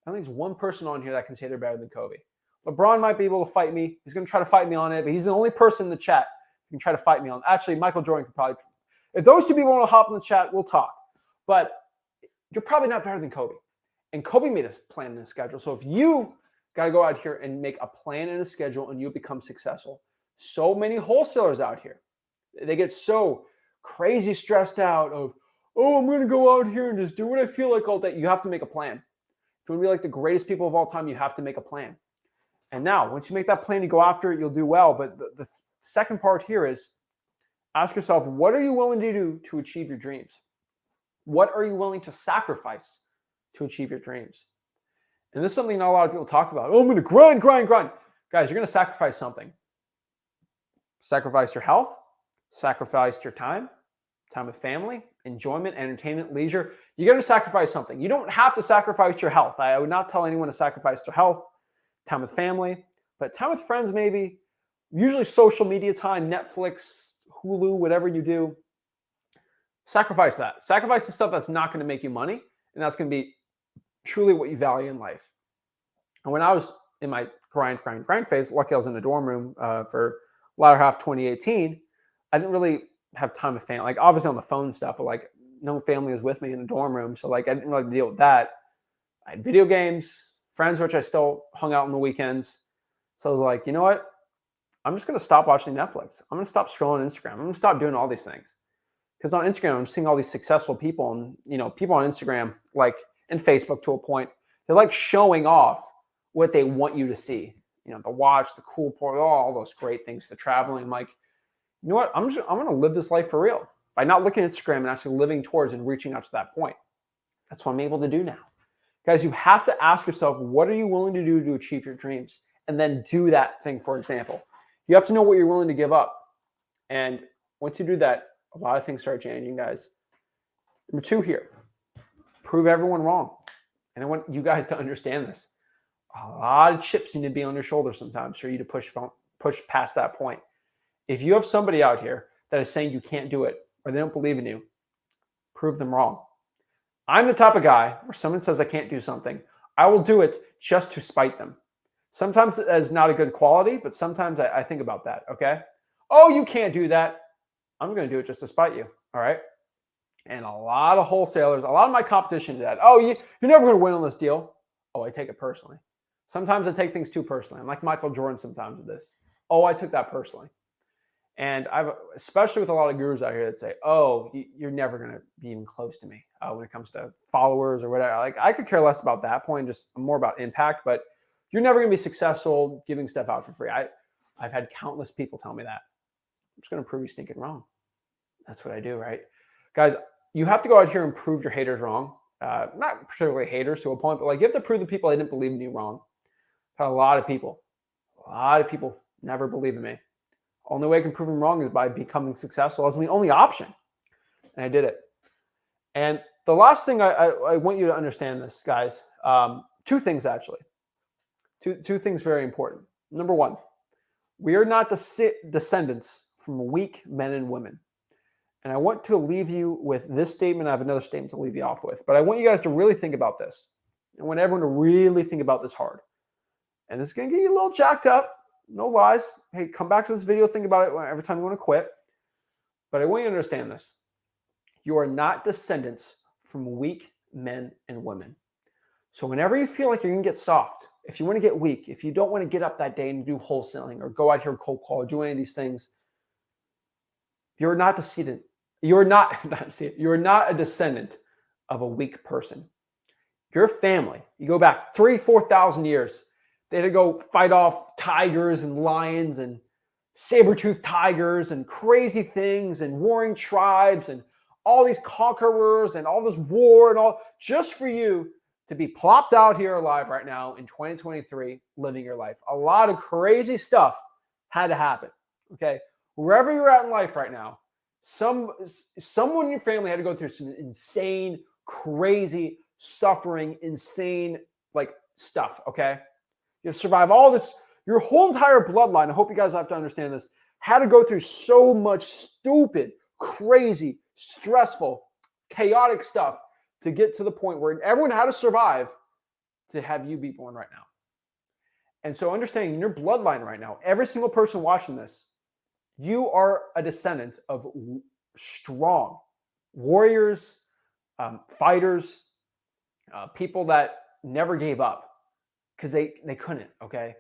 I think there's one person on here that can say they're better than Kobe. LeBron might be able to fight me. He's going to try to fight me on it, but he's the only person in the chat who can try to fight me on it. Actually, Michael Jordan could probably. If those two people want to hop in the chat, we'll talk. But you're probably not better than Kobe. And Kobe made a plan and a schedule. So if you got to go out here and make a plan and a schedule and you'll become successful. So many wholesalers out here, they get so crazy stressed out of, oh, I'm going to go out here and just do what I feel like all day. You have to make a plan. If you want to be like the greatest people of all time, you have to make a plan. And now, once you make that plan, you go after it, you'll do well. But the second part here is ask yourself, what are you willing to do to achieve your dreams? What are you willing to sacrifice to achieve your dreams? And this is something not a lot of people talk about. Oh, I'm going to grind. Guys, you're going to sacrifice something. Sacrifice your health, sacrifice your time with family, enjoyment, entertainment, leisure. You're going to sacrifice something. You don't have to sacrifice your health. I would not tell anyone to sacrifice their health, time with family, but time with friends maybe. Usually social media time, Netflix, Hulu, whatever you do. Sacrifice that. Sacrifice the stuff that's not going to make you money, and that's going to be truly what you value in life. And when I was in my grind phase. Lucky I was in the dorm room for latter half 2018. I didn't really have time with family, like obviously on the phone stuff, but like no family was with me in the dorm room. So like I didn't really deal with that. I had video games, friends, which I still hung out on the weekends. So I was like, you know what? I'm just going to stop watching Netflix. I'm going to stop scrolling Instagram. I'm going to stop doing all these things. Because on Instagram, I'm seeing all these successful people, and people on Instagram, like, and Facebook to a point, they're like showing off what they want you to see. The watch, the cool part, all those great things, the traveling. I'm like, you know what? I'm going to live this life for real by not looking at Instagram and actually living towards and reaching out to that point. That's what I'm able to do now. Guys, you have to ask yourself, what are you willing to do to achieve your dreams? And then do that thing, for example. You have to know what you're willing to give up. And once you do that, a lot of things start changing, guys. Number 2 here, prove everyone wrong. And I want you guys to understand this. A lot of chips need to be on your shoulders sometimes for you to push past that point. If you have somebody out here that is saying you can't do it or they don't believe in you, prove them wrong. I'm the type of guy where someone says I can't do something, I will do it just to spite them. Sometimes it's not a good quality, but sometimes I think about that, okay? Oh, you can't do that. I'm going to do it just to spite you, all right? And a lot of wholesalers, a lot of my competition did that. Oh, you're never going to win on this deal. Oh, I take it personally. Sometimes I take things too personally. I'm like Michael Jordan sometimes with this. Oh, I took that personally. And I've, especially with a lot of gurus out here that say, oh, you're never going to be even close to me when it comes to followers or whatever. Like, I could care less about that point, just more about impact, but you're never going to be successful giving stuff out for free. I've had countless people tell me that. I'm just going to prove you stinking wrong. That's what I do, right? Guys, you have to go out here and prove your haters wrong. Not particularly haters to a point, but like you have to prove the people that didn't believe in you wrong. I've had a lot of people never believe in me. Only way I can prove them wrong is by becoming successful as the only option. And I did it. And the last thing I want you to understand this, guys, 2 things actually. Two things very important. Number 1, we are not descendants from weak men and women. And I want to leave you with this statement. I have another statement to leave you off with, but I want you guys to really think about this. I want everyone to really think about this hard. And this is going to get you a little jacked up. No lies. Hey, come back to this video. Think about it every time you want to quit. But I want you to understand this. You are not descendants from weak men and women. So whenever you feel like you're going to get soft, if you want to get weak, if you don't want to get up that day and do wholesaling or go out here and cold call or do any of these things, you're not descendant. You're not a descendant of a weak person. Your family, you go back 3,000-4,000 years, they had to go fight off tigers and lions and saber-toothed tigers and crazy things and warring tribes and all these conquerors and all this war and all just for you to be plopped out here alive right now in 2023, living your life. A lot of crazy stuff had to happen, okay? Wherever you're at in life right now, someone in your family had to go through some insane, crazy, suffering, insane, like stuff, okay? You have to survive all this. Your whole entire bloodline, I hope you guys have to understand this, had to go through so much stupid, crazy, stressful, chaotic stuff to get to the point where everyone had to survive to have you be born right now. And so understanding in your bloodline right now, every single person watching this, you are a descendant of strong warriors, fighters, people that never gave up because they couldn't, okay?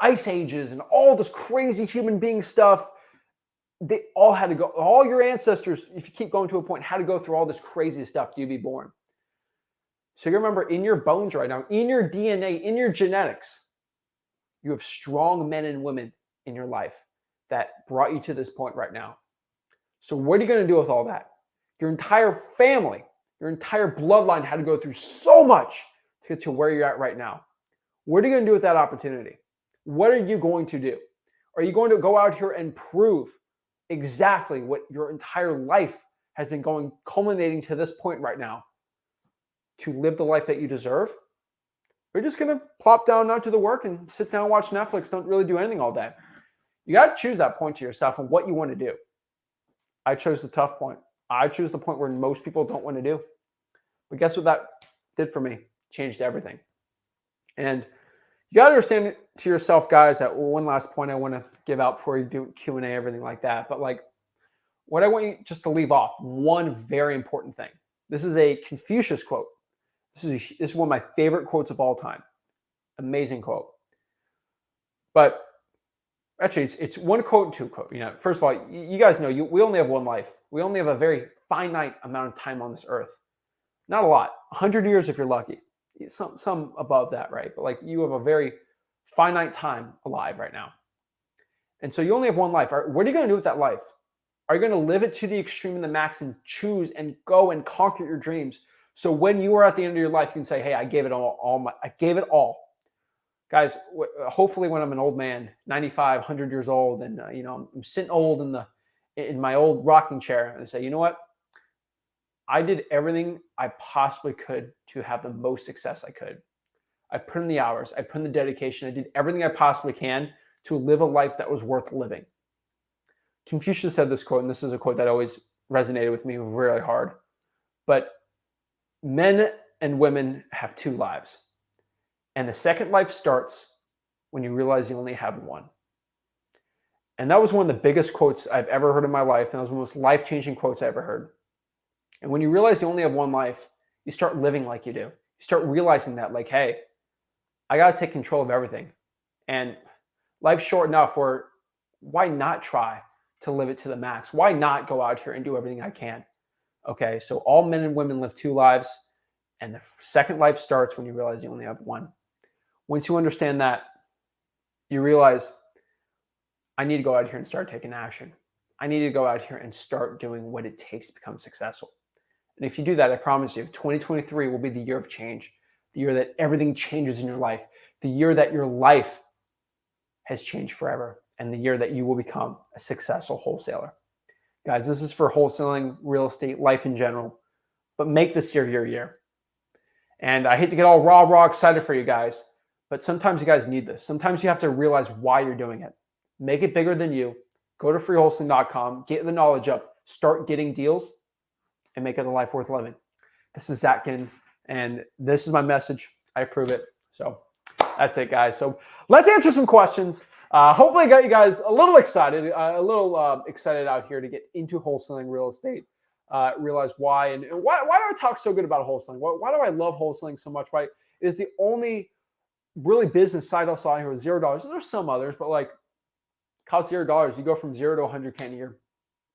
Ice ages and all this crazy human being stuff, they all had to go, all your ancestors, if you keep going to a point, had to go through all this crazy stuff to be born. So you remember in your bones right now, in your DNA, in your genetics, you have strong men and women in your life that brought you to this point right now. So what are you going to do with all that? Your entire family, your entire bloodline had to go through so much to get to where you're at right now. What are you going to do with that opportunity? What are you going to do? Are you going to go out here and prove exactly what your entire life has been culminating to this point right now to live the life that you deserve? Or are you just going to plop down, not do the work, and sit down and watch Netflix, don't really do anything all day? You got to choose that point to yourself and what you want to do. I chose the tough point. I choose the point where most people don't want to do. But guess what that did for me? Changed everything. And You got to understand to yourself, guys, that one last point I want to give out before you do Q&A, everything like that. But like, what I want you just to leave off, one very important thing. This is a Confucius quote. This is one of my favorite quotes of all time. Amazing quote. But actually, it's one quote and two quote. First of all, you guys know we only have one life. We only have a very finite amount of time on this earth. Not a lot. 100 years if you're lucky. Some above that, right? But like you have a very finite time alive right now. And so you only have one life. What are you going to do with that life? Are you going to live it to the extreme and the max and choose and go and conquer your dreams? So when you are at the end of your life, you can say, hey, I gave it all. I gave it all. Guys, hopefully when I'm an old man, 95, 100 years old, and I'm sitting old in my old rocking chair, and I say, you know what? I did everything I possibly could to have the most success I could. I put in the hours, I put in the dedication, I did everything I possibly can to live a life that was worth living. Confucius said this quote, and this is a quote that always resonated with me really hard. But men and women have two lives. And the second life starts when you realize you only have one. And that was one of the biggest quotes I've ever heard in my life. And that was one of the most life-changing quotes I ever heard. And when you realize you only have one life, you start living like you do. You start realizing that, like, hey, I got to take control of everything. And life's short enough where why not try to live it to the max? Why not go out here and do everything I can? Okay, so all men and women live two lives. And the second life starts when you realize you only have one. Once you understand that, you realize, I need to go out here and start taking action. I need to go out here and start doing what it takes to become successful. And if you do that, I promise you, 2023 will be the year of change, the year that everything changes in your life, the year that your life has changed forever, and the year that you will become a successful wholesaler. Guys, this is for wholesaling, real estate, life in general, but make this year your year. And I hate to get all raw excited for you guys, but sometimes you guys need this. Sometimes you have to realize why you're doing it. Make it bigger than you. Go to freewholesaling.com, get the knowledge up, start getting deals, and make it a life worth living. This is Zach Ginn, and this is my message. I approve it. So that's it, guys. So let's answer some questions. Hopefully I got you guys a little excited, excited out here to get into wholesaling real estate. Realize why and why do I talk so good about wholesaling? Why do I love wholesaling so much? Why it is the only really business side hustle out here with $0. There's some others, but like cost $0. You go from 0 to 100K in a year,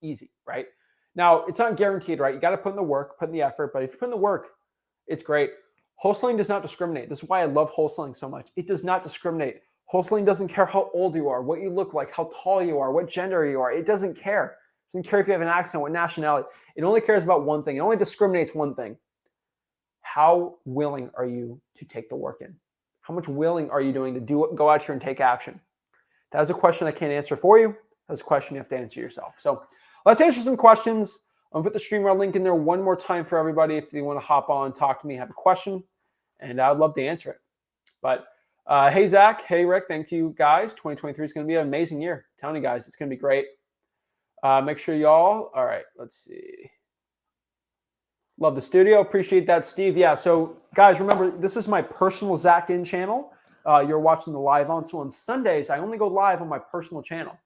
easy, right? Now it's not guaranteed, right? You got to put in the work, put in the effort. But if you put in the work, it's great. Wholesaling does not discriminate. This is why I love wholesaling so much. It does not discriminate. Wholesaling doesn't care how old you are, what you look like, how tall you are, what gender you are. It doesn't care. It doesn't care if you have an accent, what nationality. It only cares about one thing. It only discriminates one thing. How willing are you to take the work in? How much willing are you doing to go out here and take action? That's a question I can't answer for you. That's a question you have to answer yourself. So let's answer some questions. I'm going to put the StreamYard link in there one more time for everybody if they want to hop on, talk to me, have a question, and I'd love to answer it. But hey, Zach. Hey, Rick. Thank you, guys. 2023 is going to be an amazing year. I'm telling you guys, it's going to be great. Make sure y'all. All right, let's see. Love the studio. Appreciate that, Steve. Yeah, so guys, remember, this is my personal Zach Ginn channel. You're watching the live on. So on Sundays, I only go live on my personal channel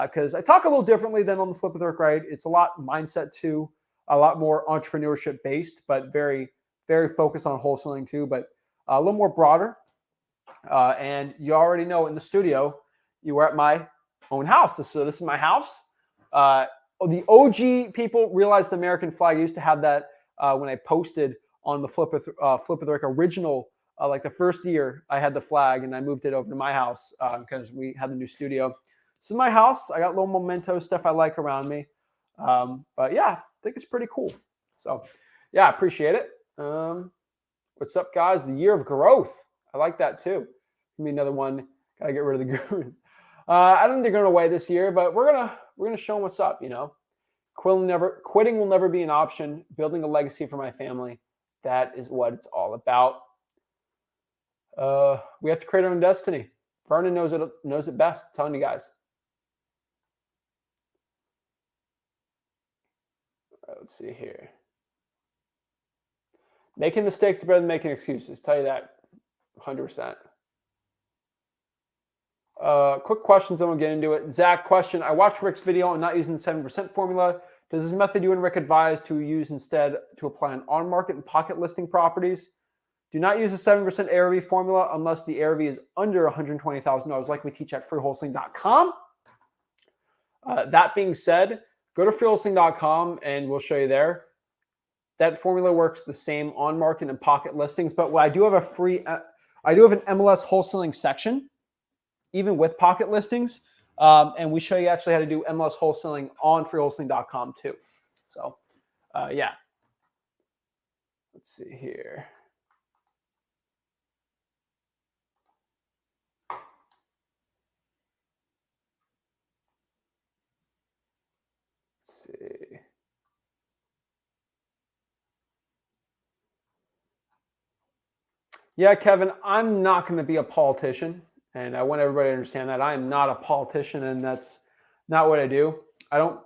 because I talk a little differently than on the Flip with Rick, right? It's a lot mindset too, a lot more entrepreneurship based, but very, very focused on wholesaling too, but a little more broader. And you already know in the studio, you were at my own house. So this is my house. The OG people realize the American flag. I used to have that when I posted on the Flip with Rick original, like the first year I had the flag and I moved it over to my house because we had the new studio. This is my house. I got little memento stuff I like around me. But yeah, I think it's pretty cool. So yeah, I appreciate it. What's up, guys? The year of growth. I like that too. Give me another one. Gotta get rid of the guru. I don't think they're going away this year, but we're gonna show them what's up. You know, quitting will never be an option. Building a legacy for my family. That is what it's all about. We have to create our own destiny. Vernon knows it best. I'm telling you guys. All right, let's see here. Making mistakes is better than making excuses. Tell you that, 100%. Quick questions, then we'll get into it. Zach, question. I watched Rick's video on not using the 7% formula. Does this method you and Rick advise to use instead to apply on on-market and pocket listing properties? Do not use the 7% ARV formula unless the ARV is under $120,000, like we teach at freewholesaling.com. That being said, go to freewholesaling.com and we'll show you there. That formula works the same on market and pocket listings, but I do have I do have an MLS wholesaling section, even with pocket listings. And we show you actually how to do MLS wholesaling on freewholesaling.com too. So yeah. Let's see here. Let's see. Yeah, Kevin, I'm not going to be a politician. And I want everybody to understand that I am not a politician, and that's not what I do. I don't,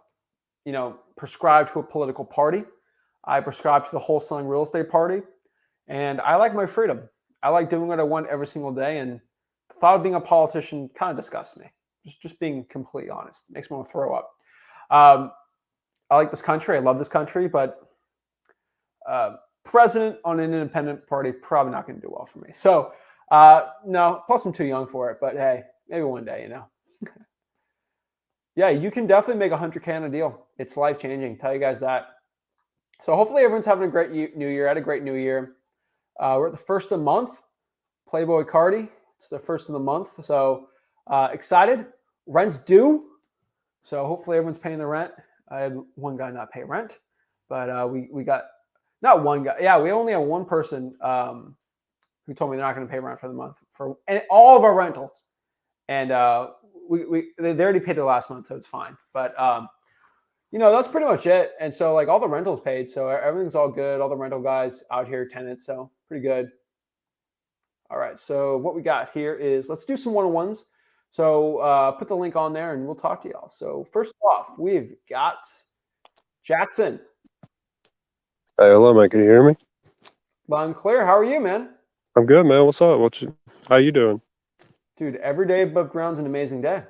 prescribe to a political party. I prescribe to the wholesaling real estate party, and I like my freedom. I like doing what I want every single day, and the thought of being a politician kind of disgusts me. Just being completely honest, it makes me want to throw up. I like this country. I love this country, but president on an independent party probably not going to do well for me. So no, plus I'm too young for it, but hey, maybe one day, Yeah, you can definitely make $100K on a deal. It's life-changing. Tell you guys that. So hopefully everyone's having a great new year. I had a great new year. We're at the first of the month. Playboy Cardi. It's the first of the month. So excited. Rent's due. So hopefully everyone's paying the rent. I had one guy not pay rent, but we got not one guy. Yeah, we only have one person who told me they're not going to pay rent for the month for all of our rentals, and they already paid the last month, so it's fine. But that's pretty much it. And so like all the rentals paid, so everything's all good. All the rental guys out here, tenants, so pretty good. All right, so what we got here is let's do some one-on-ones. So put the link on there, and we'll talk to y'all. So first off, we've got Jackson. Hey, hello, man. Can you hear me? Loud and clear. How are you, man? I'm good, man. What's up? How you doing? Dude, every day above ground's an amazing day.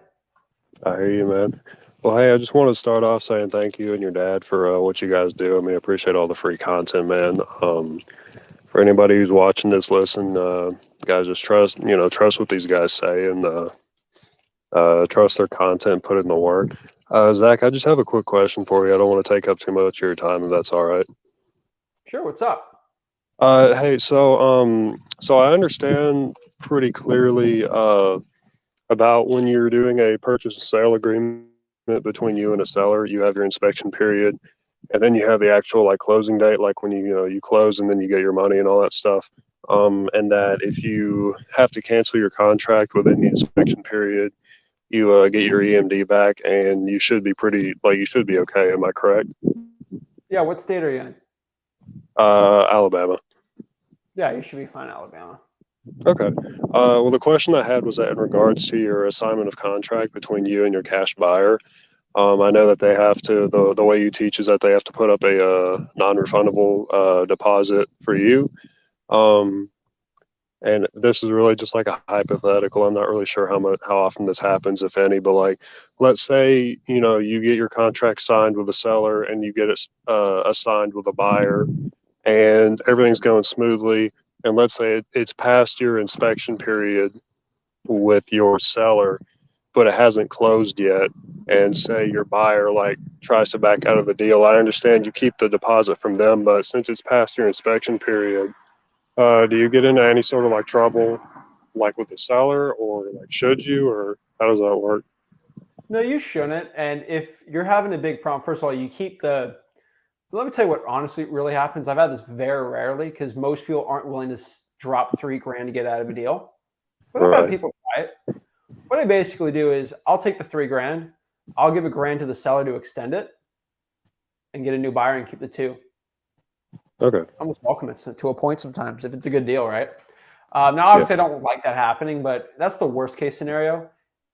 I hear you, man. Well, hey, I just want to start off saying thank you and your dad for what you guys do. I mean, I appreciate all the free content, man. For anybody who's watching this, listen, guys, just trust what these guys say, and trust their content, put in the work. Zach, I just have a quick question for you. I don't want to take up too much of your time, if that's all right. Sure. What's up? Hey, so I understand pretty clearly about when you're doing a purchase and sale agreement between you and a seller, you have your inspection period, and then you have the actual closing date, like when you close and then you get your money and all that stuff. And that if you have to cancel your contract within the inspection period, you get your EMD back, and you should be you should be okay. Am I correct? Yeah. What state are you in? Alabama. Yeah, you should be fine, Alabama. Okay. Well, the question I had was that in regards to your assignment of contract between you and your cash buyer. I know that they have to, the way you teach is that they have to put up a non-refundable deposit for you. And this is really just like a hypothetical. I'm not really sure how often this happens, if any, but let's say, you get your contract signed with a seller and you get it assigned with a buyer, and everything's going smoothly. And let's say it's past your inspection period with your seller, but it hasn't closed yet. And say your buyer tries to back out of the deal. I understand you keep the deposit from them, but since it's past your inspection period, do you get into any sort of trouble with the seller, or should you, or how does that work? No, you shouldn't. And if you're having a big problem, first of all, you keep let me tell you what honestly really happens. I've had this very rarely because most people aren't willing to drop $3,000 to get out of a deal. But I've had people try it. What I basically do is I'll take the $3,000, I'll give $1,000 to the seller to extend it and get a new buyer and keep the $2,000. Okay. I almost welcome it to a point sometimes if it's a good deal, right? Now, obviously, I don't like that happening, but that's the worst case scenario.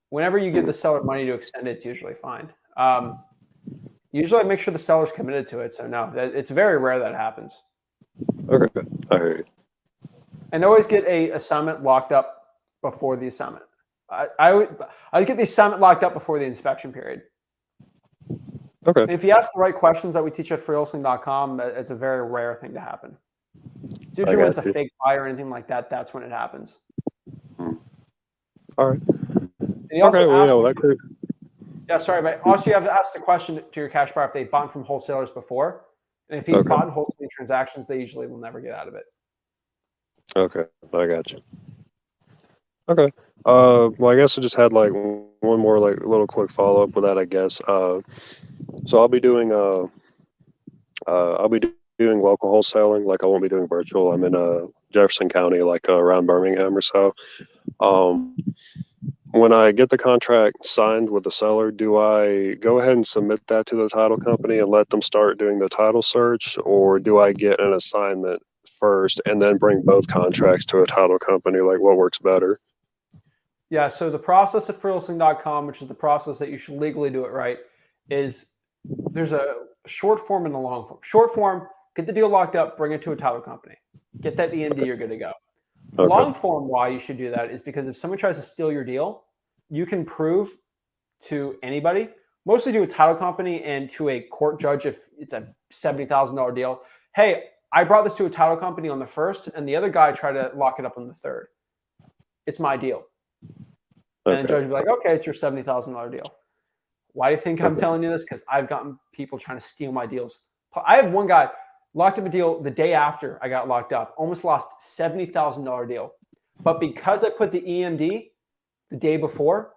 Whenever you give the seller money to extend it, it's usually fine. Usually I make sure the seller's committed to it. So no, it's very rare that happens. Okay, I hear you. And always get a assignment locked up before the assignment. I get the assignment locked up before the inspection period. Okay. And if you ask the right questions that we teach at freewholesaling.com, it's a very rare thing to happen. It's usually when it's a fake buy or anything like that. That's when it happens. All right. And he also Okay. Well, asked, that could. yeah, sorry, but also you have to ask the question to your cash buyer if they bought from wholesalers before. And if he's Okay. bought in wholesaling transactions, they usually will never get out of it. Okay, I got you. Okay. Well, I guess I just had like one more like little quick follow up with that, I guess. So I'll be doing local wholesaling. Like I won't be doing virtual. I'm in Jefferson County, like around Birmingham or so. Um, when I get the contract signed with the seller, do I go ahead and submit that to the title company and let them start doing the title search, or do I get an assignment first and then bring both contracts to a title company? Like what works better? Yeah, so the process at freewholesaling.com, which is the process that you should legally do it right, is there's a short form and a long form. Short form, get the deal locked up, bring it to a title company. Get that EMD, you're good to go. The long form, why you should do that is because if someone tries to steal your deal, you can prove to anybody, mostly to a title company and to a court judge if it's a $70,000 deal. Hey, I brought this to a title company on the 1st, and the other guy tried to lock it up on the 3rd. It's my deal. And the judge will be like, okay, it's your $70,000 deal. Why do you think I'm telling you this? Because I've gotten people trying to steal my deals. I have one guy locked up a deal the day after I got locked up, almost lost $70,000 deal. But because I put the EMD the day before,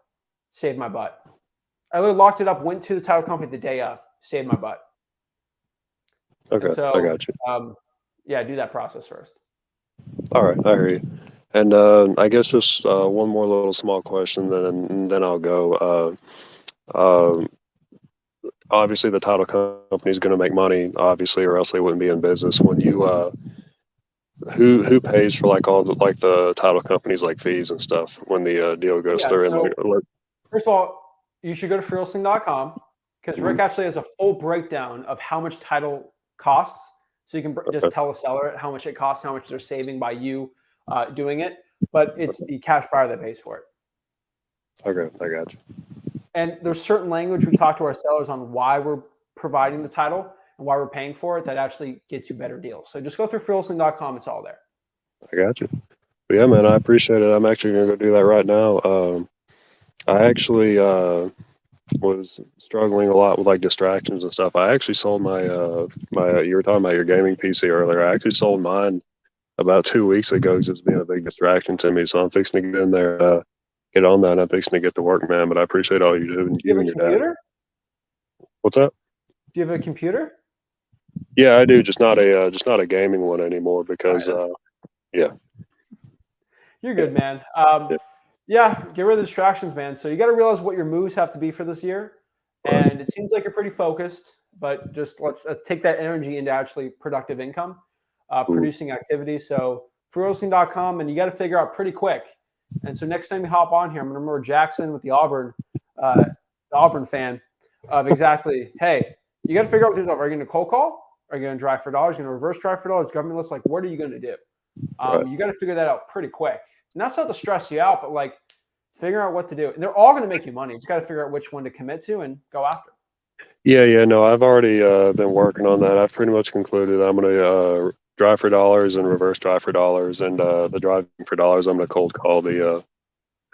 saved my butt. I literally locked it up, went to the title company the day of, saved my butt. Okay, and so, I got you. Yeah, do that process first. All right, I hear you. And I guess just one more little small question, then I'll go. Obviously, the title company is going to make money, obviously, or else they wouldn't be in business. When you who pays for like all the title companies like fees and stuff when the deal goes Yeah, through? so And first of all, you should go to freewholesaling.com because Rick actually has a full breakdown of how much title costs. So you can just tell a seller how much it costs, how much they're saving by you doing it. But it's the cash buyer that pays for it. Okay, I got you. And there's certain language we talk to our sellers on why we're providing the title and why we're paying for it that actually gets you better deals. So just go through freewholesaling.com. It's all there. I got you. But yeah, man, I appreciate it. I'm actually going to go do that right now. I actually was struggling a lot with like distractions and stuff. I actually sold my you were talking about your gaming PC earlier. I actually sold mine about 2 weeks ago because it's been a big distraction to me. So I'm fixing to get in there, get on that, and I'm fixing to get to work, man. But I appreciate all you do, and Do you you have and a your dad. computer? What's up? Do you have a computer? Yeah, I do. Just not a gaming one anymore because yeah. You're good, man. Yeah. Yeah, get rid of the distractions, man. So you got to realize what your moves have to be for this year. Right. And it seems like you're pretty focused, but just let's take that energy into actually productive income, producing activities. So freewholesaling.com, and you got to figure out pretty quick. And so next time you hop on here, I'm going to remember Jackson with the Auburn fan of exactly, hey, you got to figure out what to do. Are you going to cold call? Are you going to drive for dollars? Are you going to reverse drive for dollars? Government list, like, what are you going to do? Right. You got to figure that out pretty quick. And that's not to stress you out, but like figure out what to do. And they're all going to make you money. You just got to figure out which one to commit to and go after. Yeah. No, I've already been working on that. I've pretty much concluded I'm going to drive for dollars and reverse drive for dollars, and the driving for dollars, I'm going to cold call the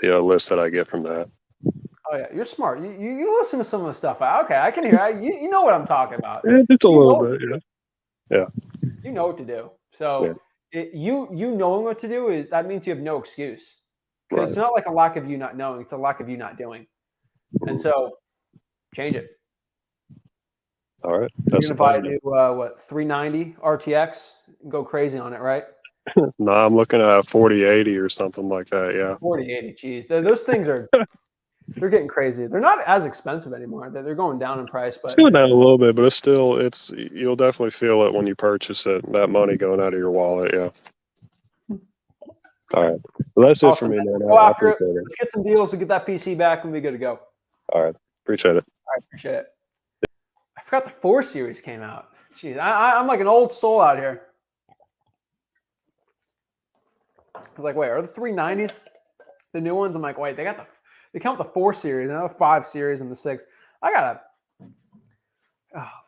list that I get from that. Oh yeah, you're smart. You listen to some of the stuff. Okay, I can hear. You know what I'm talking about. It's a little bit, yeah. You know what to do. So you knowing what to do that means you have no excuse. Because it's not like a lack of you not knowing; it's a lack of you not doing. And so, change it. All right. You're gonna buy a new 390 RTX and go crazy on it, right? No, I'm looking at 4080 or something like that. Yeah. 4080. Geez, those things they're getting crazy. They're not as expensive anymore. They're going down in price, but It's going down a little bit, but you'll definitely feel it when you purchase it. That money going out of your wallet. Yeah. All right. Well, that's it for me, man. I appreciate it. Let's get some deals to get that PC back and be good to go. All right. Appreciate it. I appreciate it. I forgot the 4 Series came out. Jeez, I'm like an old soul out here. I was like, wait, are the 390s? The new ones, I'm like, wait, they count the 4 series, another 5 series, and the 6. Oh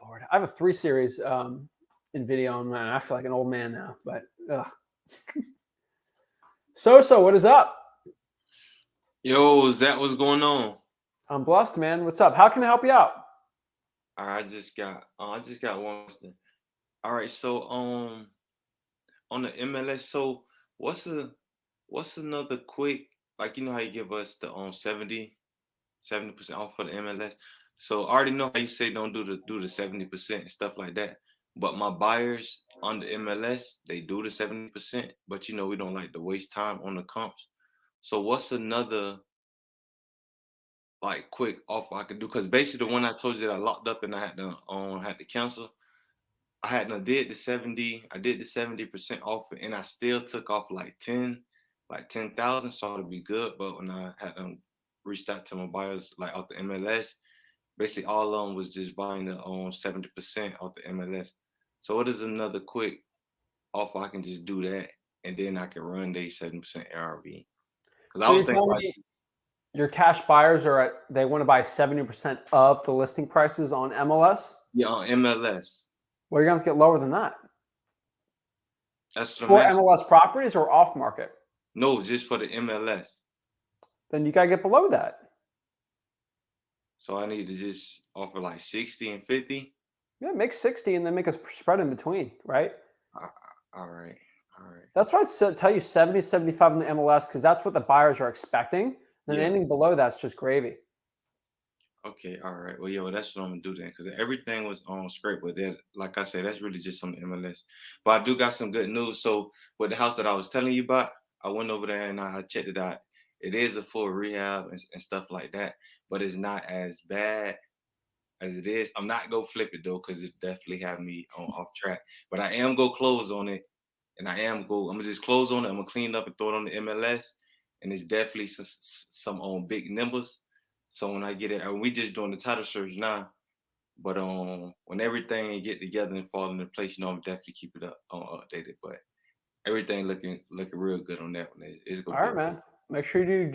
Lord, I have a 3 series in video, and man, I feel like an old man now. But so what is up? Yo, Zach, what's going on? I'm blessed, man. What's up? How can I help you out? All right, I just got one question. All right, so on the MLS, so what's another quick, like, you know how you give us the 70% off for the MLS. So I already know how you say don't do the 70% and stuff like that. But my buyers on the MLS, they do the 70%, but you know we don't like to waste time on the comps. So what's another like quick offer I could do? Because basically the one I told you that I locked up and I had to cancel. I had done did the 70, I did the 70% offer and I still took off like 10,000, so it'd be good. But when I had reached out to my buyers like off the MLS, basically all of them was just buying the 70% off the MLS. So what is another quick offer I can just do that and then I can run the 7% ARV? Because I So was you're thinking telling like, me your cash buyers they want to buy 70% of the listing prices on MLS? yeah, on MLS. Well, you're going to get lower than that. That's what For I'm asking. MLS properties or off market? No, just for the MLS. Then you got to get below that. So I need to just offer like 60 and 50. Yeah, make 60 and then make a spread in between, right? All right. That's why I tell you 70, 75 in the MLS because that's what the buyers are expecting. Then Yeah. anything below that's just gravy. Okay, all right. Well, yeah, well, that's what I'm gonna do then, because everything was on scrape. But that, like I said, that's really just on the MLS. But I do got some good news. So with the house that I was telling you about, I went over there and I checked it out. It is a full rehab and stuff like that, but it's not as bad as it is. I'm not gonna flip it though, because it definitely have me on off track. But I am gonna close on it, and I'm gonna just close on it. I'm gonna clean it up and throw it on the MLS, and it's definitely some on big numbers. So when I get it, and we just doing the title search now. But when everything get together and fall into place, you know, I'm definitely keep it up updated. But everything looking real good on that one. It's All gonna right, be man. Make sure you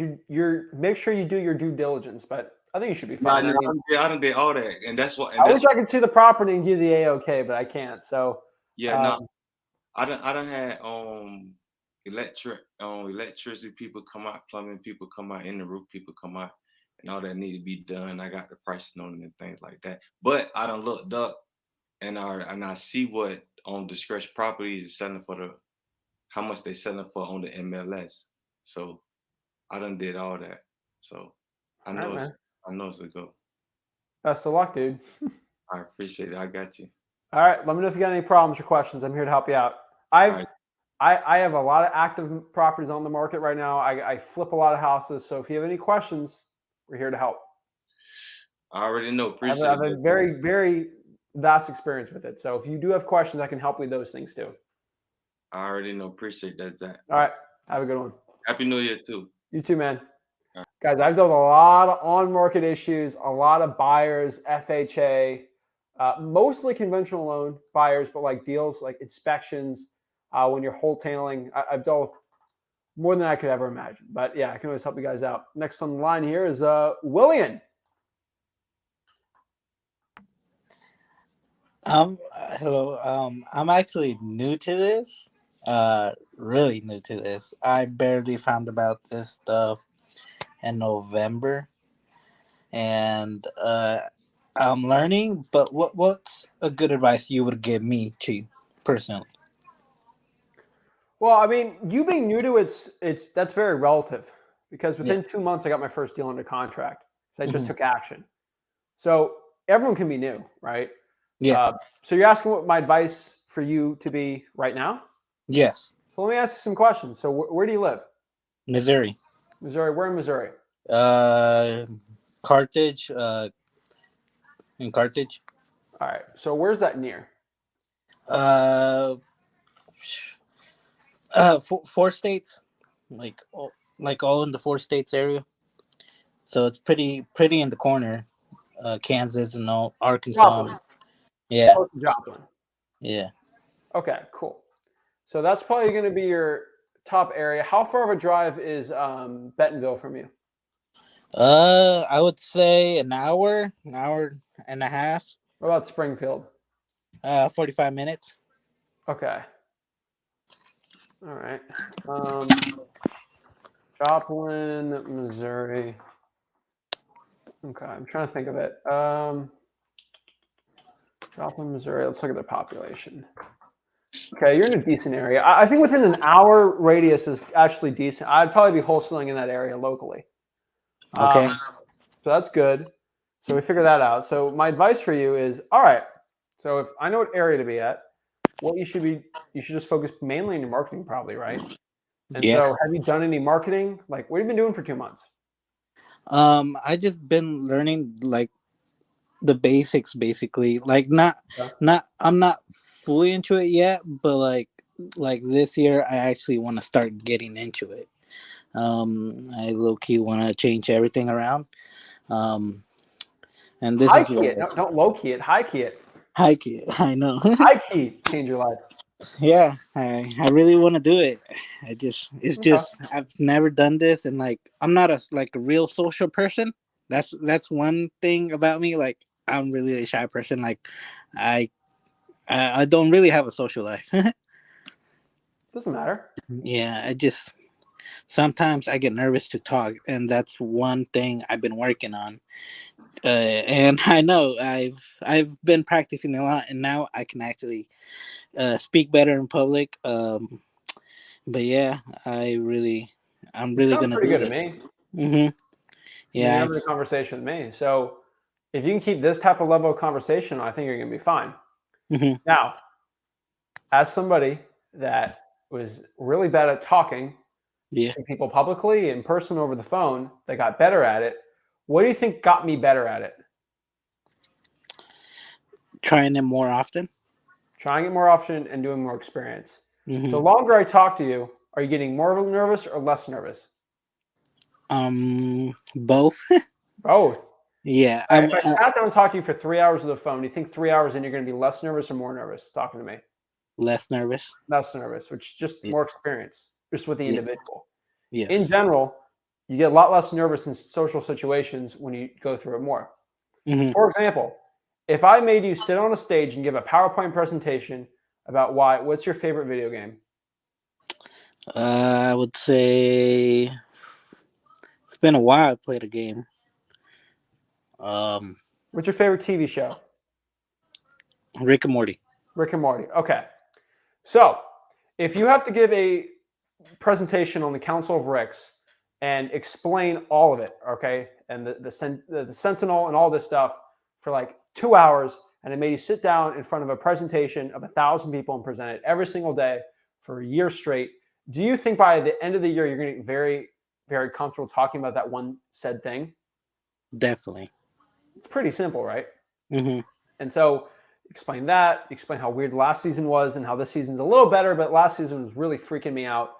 do your due diligence, but I think you should be no, fine. no, I mean, I done did all that, and that's what. I wish I could see the property and give the A-OK, but I can't. So Yeah, no, I done had electricity people come out, plumbing people come out, in the roof people come out, and all that need to be done. I got the pricing on it and things like that. But I done looked up and I see what on distressed properties is selling for how much they selling for on the MLS. So I done did all that. So I all right, know man. it's a go. Best of luck, dude. I appreciate it. I got you. All right. Let me know if you got any problems or questions. I'm here to help you out. All right. I have a lot of active properties on the market right now. I flip a lot of houses. So if you have any questions, we're here to help. I already know. I Appreciate have a it. very, very vast experience with it. So if you do have questions, I can help with those things too. I already know. Appreciate that, Zach. All right. Have a good one. Happy New Year too. You too, man. Guys, I've dealt with a lot of on-market issues, a lot of buyers, FHA, mostly conventional loan buyers, but like deals like inspections, when you're wholesaling. I've dealt with more than I could ever imagine. But yeah, I can always help you guys out. Next on the line here is William. Hello. I'm actually new to this. Really new to this. I barely found about this stuff in November, and I'm learning. But what's a good advice you would give me to personally? Well, I mean, you being new to it's that's very relative because within 2 months I got my first deal under contract. So I just took action. So everyone can be new, right? Yeah. So you're asking what my advice for you to be right now? Yes. So let me ask you some questions. So where do you live? Missouri. Missouri. Where in Missouri? Carthage. In Carthage. All right. So where's that near? Four states, like all in the 4 states area. So it's pretty in the corner. Kansas and all, Arkansas. Joplin. Yeah. Joplin. Yeah. Okay, cool. So that's probably going to be your top area. How far of a drive is Bentonville from you? I would say an hour and a half. What about Springfield? 45 minutes. Okay. All right. Joplin, Missouri. Okay, I'm trying to think of it. Joplin, Missouri. Let's look at the population. Okay, you're in a decent area. I think within an hour radius is actually decent. I'd probably be wholesaling in that area locally. Okay. So that's good. So we figured that out. So my advice for you is, all right. So if I know what area to be at, what you should just focus mainly on your marketing, probably, right? And Yes. so have you done any marketing? Like, what have you been doing for 2 months? I just been learning like the basics, basically. Like I'm not fully into it yet, but like this year, I actually want to start getting into it. I low key want to change everything around. And this High is key what it. No, don't low key it. High key it. high key. I know. High key change your life. Yeah, I really want to do it. It's Okay. just I've never done this, and like I'm not a real social person. That's one thing about me. Like I'm really a shy person. Like I I don't really have a social life. Doesn't matter. Yeah, I just sometimes I get nervous to talk, and that's one thing I've been working on. And I know I've been practicing a lot, and now I can actually speak better in public. But yeah, I'm really You sound gonna pretty do good to it. me. Mm-hmm. I mean, you're Yeah. having a conversation with me. So if you can keep this type of level of conversation, I think you're going to be fine. Mm-hmm. Now, as somebody that was really bad at talking Yeah. to people publicly, in person, over the phone, that got better at it, what do you think got me better at it? Trying it more often. Trying it more often and doing more experience. Mm-hmm. The longer I talk to you, are you getting more nervous or less nervous? Both. Both. Yeah. If I sat down and talked to you for 3 hours on the phone, do you think 3 hours in you're going to be less nervous or more nervous talking to me? Less nervous. Less nervous, which is just more experience, just with the individual. Yes. In general, you get a lot less nervous in social situations when you go through it more. Mm-hmm. For example, if I made you sit on a stage and give a PowerPoint presentation about what's your favorite video game? I would say it's been a while I played a game. What's your favorite TV show? Rick and Morty. Rick and Morty. Okay. So if you have to give a presentation on the Council of Ricks and explain all of it, okay, and the Sentinel and all this stuff for like 2 hours, and it made you sit down in front of a presentation of 1,000 people and present it every single day for a year straight, do you think by the end of the year you're going to get very, very comfortable talking about that one said thing? Definitely. It's pretty simple, right? Mm-hmm. And so explain that, explain how weird last season was and how this season's a little better, but last season was really freaking me out.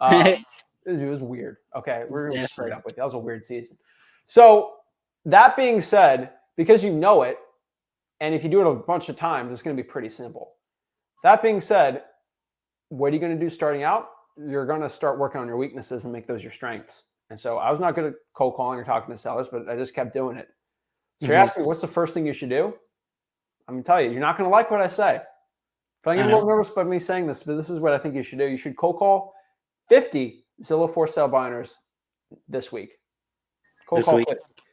It was weird. Okay, we're going to be straight up with you. That was a weird season. So that being said, because you know it, and if you do it a bunch of times, it's going to be pretty simple. That being said, what are you going to do starting out? You're going to start working on your weaknesses and make those your strengths. And so I was not good at cold calling or talking to sellers, but I just kept doing it. So you're asking me, what's the first thing you should do? I'm going to tell you, you're not going to like what I say. If I get a little nervous by me saying this, but this is what I think you should do. You should cold call 50 Zillow for sale buyers this week. Cold call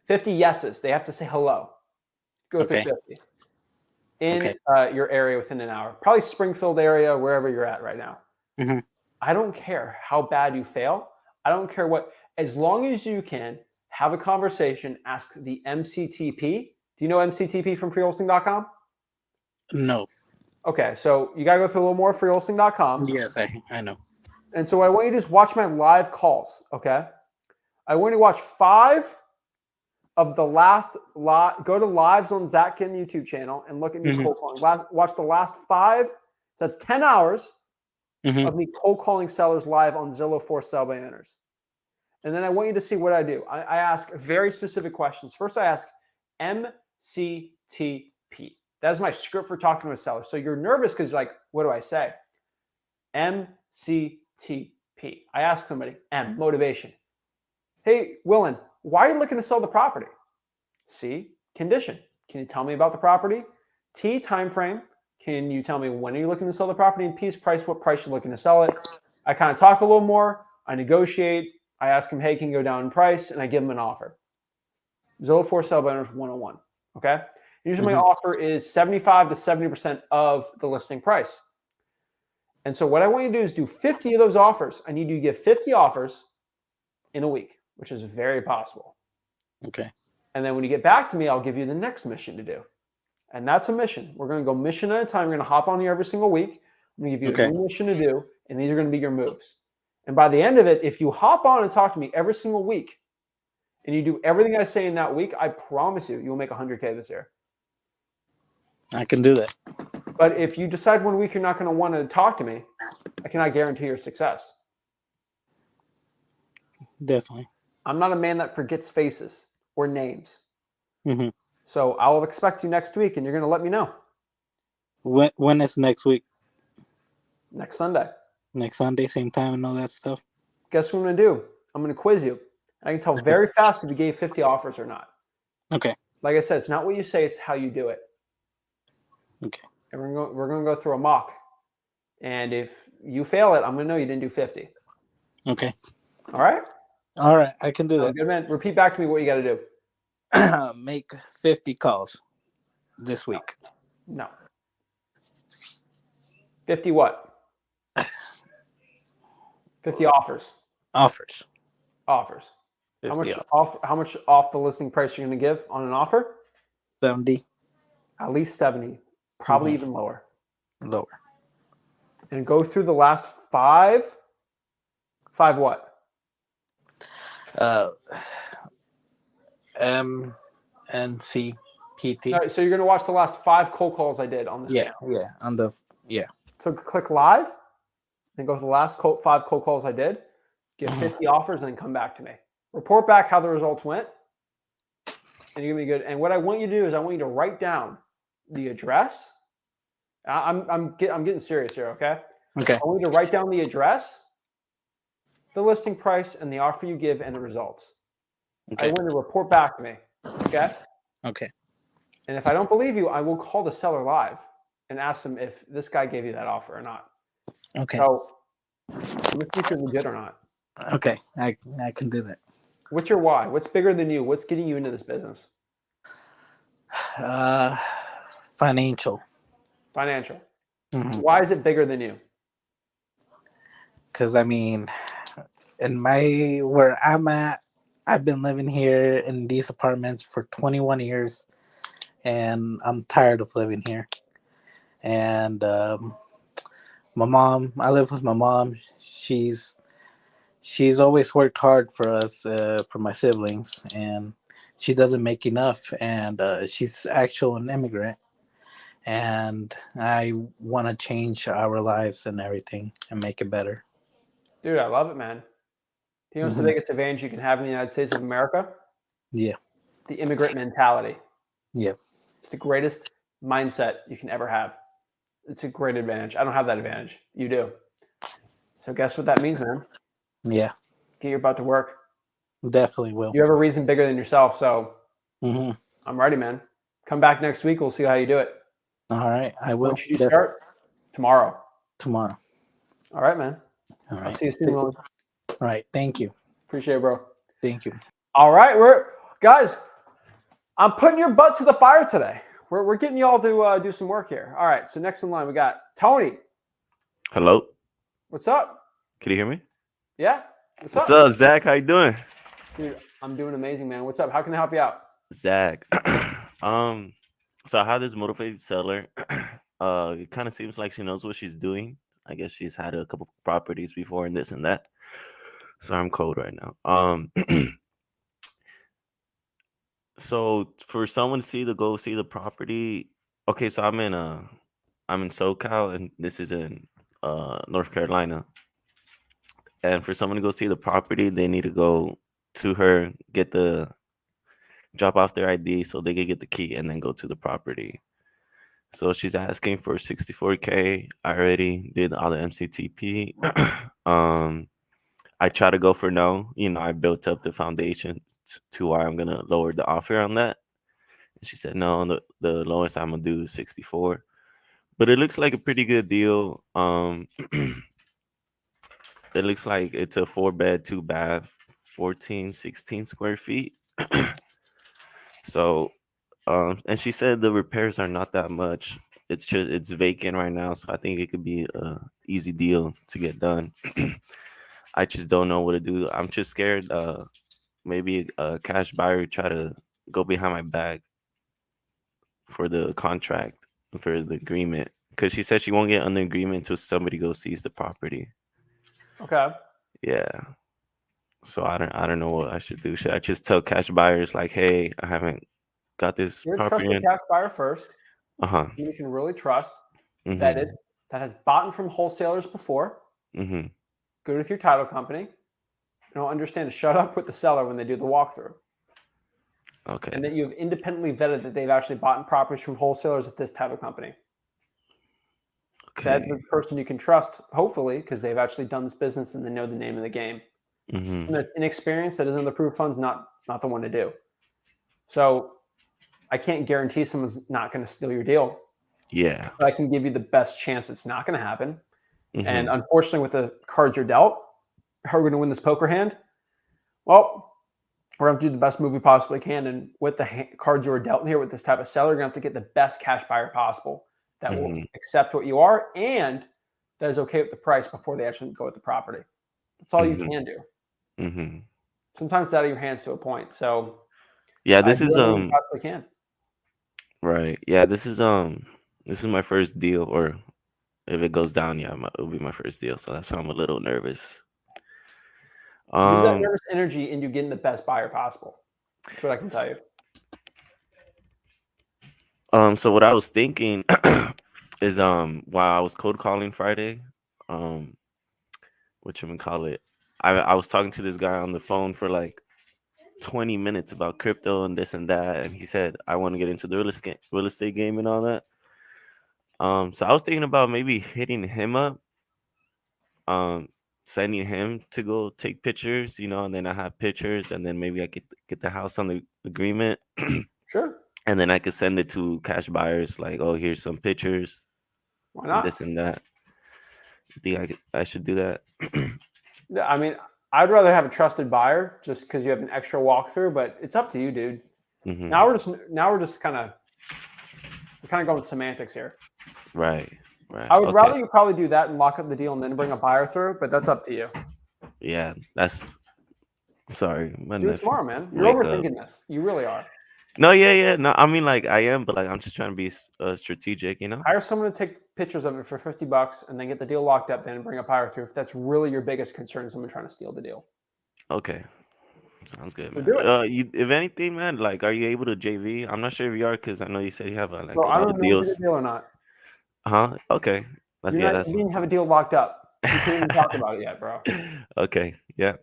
50 yeses. They have to say hello. Go through 50 in your area within an hour. Probably Springfield area, wherever you're at right now. Mm-hmm. I don't care how bad you fail. I don't care what, as long as you can have a conversation, ask the MCTP. Do you know MCTP from freehosting.com? No. Okay, so you got to go through a little more freehosting.com. Yes, I know. And so what I want you to do is watch my live calls, okay? I want you to watch 5 of the last lot. Go to lives on Zach Ginn YouTube channel and look at me cold calling. Watch the last 5. So that's 10 hours of me cold calling sellers live on Zillow for sale by owners. And then I want you to see what I do. I ask very specific questions. First, I ask MCTP. That is my script for talking to a seller. So you're nervous because you're like, what do I say? MCTP. P. I ask somebody, M, motivation. Hey, Willen, why are you looking to sell the property? C, condition. Can you tell me about the property? T, time frame. Can you tell me when are you looking to sell the property? And P is price, what price you're looking to sell it. I kind of talk a little more. I negotiate. I ask him, hey, can you go down in price? And I give him an offer. Zillow for Sale by Owners 101. Okay. Usually my offer is 75 to 70% of the listing price. And so what I want you to do is do 50 of those offers. I need you to give 50 offers in a week, which is very possible. Okay. And then when you get back to me, I'll give you the next mission to do. And that's a mission. We're going to go mission at a time. We're going to hop on here every single week. I'm going to give you a new mission to do. And these are going to be your moves. And by the end of it, if you hop on and talk to me every single week and you do everything I say in that week, I promise you, you'll make 100K this year. I can do that. But if you decide one week you're not going to want to talk to me, I cannot guarantee your success. Definitely. I'm not a man that forgets faces or names. Mm-hmm. So I'll expect you next week and you're going to let me know. When is next week? Next Sunday. Next Sunday, same time and all that stuff? Guess what I'm going to do? I'm going to quiz you. I can tell very fast if you gave 50 offers or not. Okay. Like I said, it's not what you say, it's how you do it. Okay. And we're going to go through a mock. And if you fail it, I'm going to know you didn't do 50. Okay. All right? All right. I can do that. Good, man. Repeat back to me what you got to do. Make 50 calls this week. No. 50 what? 50 offers. Offers. Offers. 50 How much off the listing price you're going to give on an offer? 70. At least 70. Probably even lower. Lower. And go through the last 5. 5 what? M and C P T. All right, so you're going to watch the last 5 cold calls I did on the screen. So click live, then go to the last 5 cold calls I did, give 50 offers, and then come back to me. Report back how the results went, and you're going to be good. And what I want you to do is I want you to write down the address. I'm getting serious here, okay? Okay. I want you to write down the address, the listing price, and the offer you give, and the results. Okay. I want you to report back to me, okay? Okay. And if I don't believe you, I will call the seller live and ask them if this guy gave you that offer or not. Okay. So, let's see if you're legit or not. Okay. I can do that. What's your why? What's bigger than you? What's getting you into this business? Financial. Financial. Mm-hmm. Why is it bigger than you? Because, I mean, where I'm at, I've been living here in these apartments for 21 years, and I'm tired of living here. And my mom, I live with my mom. She's always worked hard for us, for my siblings, and she doesn't make enough. And she's actually an immigrant, and I want to change our lives and everything and make it better. Dude, I love it, man. Do you know what's the biggest advantage you can have in the United States of America? Yeah. The immigrant mentality. Yeah. It's the greatest mindset you can ever have. It's a great advantage. I don't have that advantage. You do. So guess what that means, man? Yeah. Get your butt to work. Definitely will. You have a reason bigger than yourself, so I'm ready, man. Come back next week. We'll see how you do it. All right. I will. When should you start? Tomorrow. Tomorrow. All right, man. All right. I'll see you soon, Willen. All right. Thank you. Appreciate it, bro. Thank you. All right, guys, I'm putting your butt to the fire today. We're getting y'all to do some work here. All right, so next in line we got Tony. Hello. What's up? Can you hear me? Yeah. What's up, Zach? How you doing? Dude, I'm doing amazing, man. What's up? How can I help you out? Zach. So I have this motivated seller. It kind of seems like she knows what she's doing. I guess she's had a couple properties before and this and that. So I'm cold right now. So for someone to go see the property, okay, so I'm in SoCal and this is in North Carolina. And for someone to go see the property, they need to go to her, drop off their ID so they can get the key and then go to the property. So she's asking for $64K. I already did all the MCTP. I try to go for no. I built up the foundation to why I'm gonna lower the offer on that. And she said no. The lowest I'm gonna do is 64, but it looks like a pretty good deal. It looks like it's a 4-bed, 2-bath, 14, 16 square feet. So, and she said the repairs are not that much. It's vacant right now, so I think it could be a easy deal to get done. I just don't know what to do. I'm just scared. Maybe a cash buyer try to go behind my back for the contract, for the agreement, because she said she won't get under agreement until somebody goes sees the property. Okay. Yeah. So I don't know what I should do. Should I just tell cash buyers like, hey, I haven't got this You're a property trusted in? cash buyer first. Uh-huh. You can really trust, Mm-hmm. vetted, that has bought from wholesalers before. Mm-hmm. Good with your title company. Understand to shut up with the seller when they do the walkthrough. Okay. And that you've independently vetted that they've actually bought properties from wholesalers at this type of company. Okay. That's the person you can trust, hopefully, because they've actually done this business and they know the name of the game. Mm-hmm. And that's inexperience that isn't the proof fund's not the one to do. So I can't guarantee someone's not going to steal your deal. Yeah. But I can give you the best chance it's not going to happen. Mm-hmm. And unfortunately, with the cards you're dealt, how are we going to win this poker hand? Well, we're going to do the best move we possibly can. And with the cards you were dealt here with this type of seller, you're going to have to get the best cash buyer possible that Mm-hmm. will accept what you are and that is okay with the price before they actually go with the property. That's all Mm-hmm. you can do. Mm-hmm. Sometimes it's out of your hands to a point. So yeah, this is you possibly can. right. Yeah, this is my first deal, or if it goes down, yeah, it'll be my first deal. So that's why I'm a little nervous. Use that nervous energy into getting the best buyer possible. That's what I can tell you. So what I was thinking is while I was cold calling Friday, whatchamacallit, I was talking to this guy on the phone for like 20 minutes about crypto and this and that, and he said I want to get into the real estate game and all that. So I was thinking about maybe hitting him up, sending him to go take pictures, and then I have pictures, and then maybe I could get the house on the agreement. Sure. And then I could send it to cash buyers, like, oh, here's some pictures. Why And not? this and that. You think I should do that? Yeah, I mean, I'd rather have a trusted buyer just because you have an extra walkthrough, but it's up to you, dude. Mm-hmm. Now we're just kind of going semantics here. Right. I would rather you probably do that and lock up the deal and then bring a buyer through, but that's up to you. Yeah, that's sorry. Do it tomorrow, man. You're overthinking this. You really are. No, yeah. No, I mean, like, I am, but like I'm just trying to be strategic, Hire someone to take pictures of it for $50 and then get the deal locked up, then bring a buyer through. If that's really your biggest concern, someone trying to steal the deal. Okay. Sounds good, man. Do it. If anything, man, like, are you able to JV? I'm not sure if you are, because I know you said you have like Bro, a I lot don't of know if deals. it's a deal or not. Okay. You didn't have a deal locked up. You can't even talk about it yet, bro. Okay. Yeah.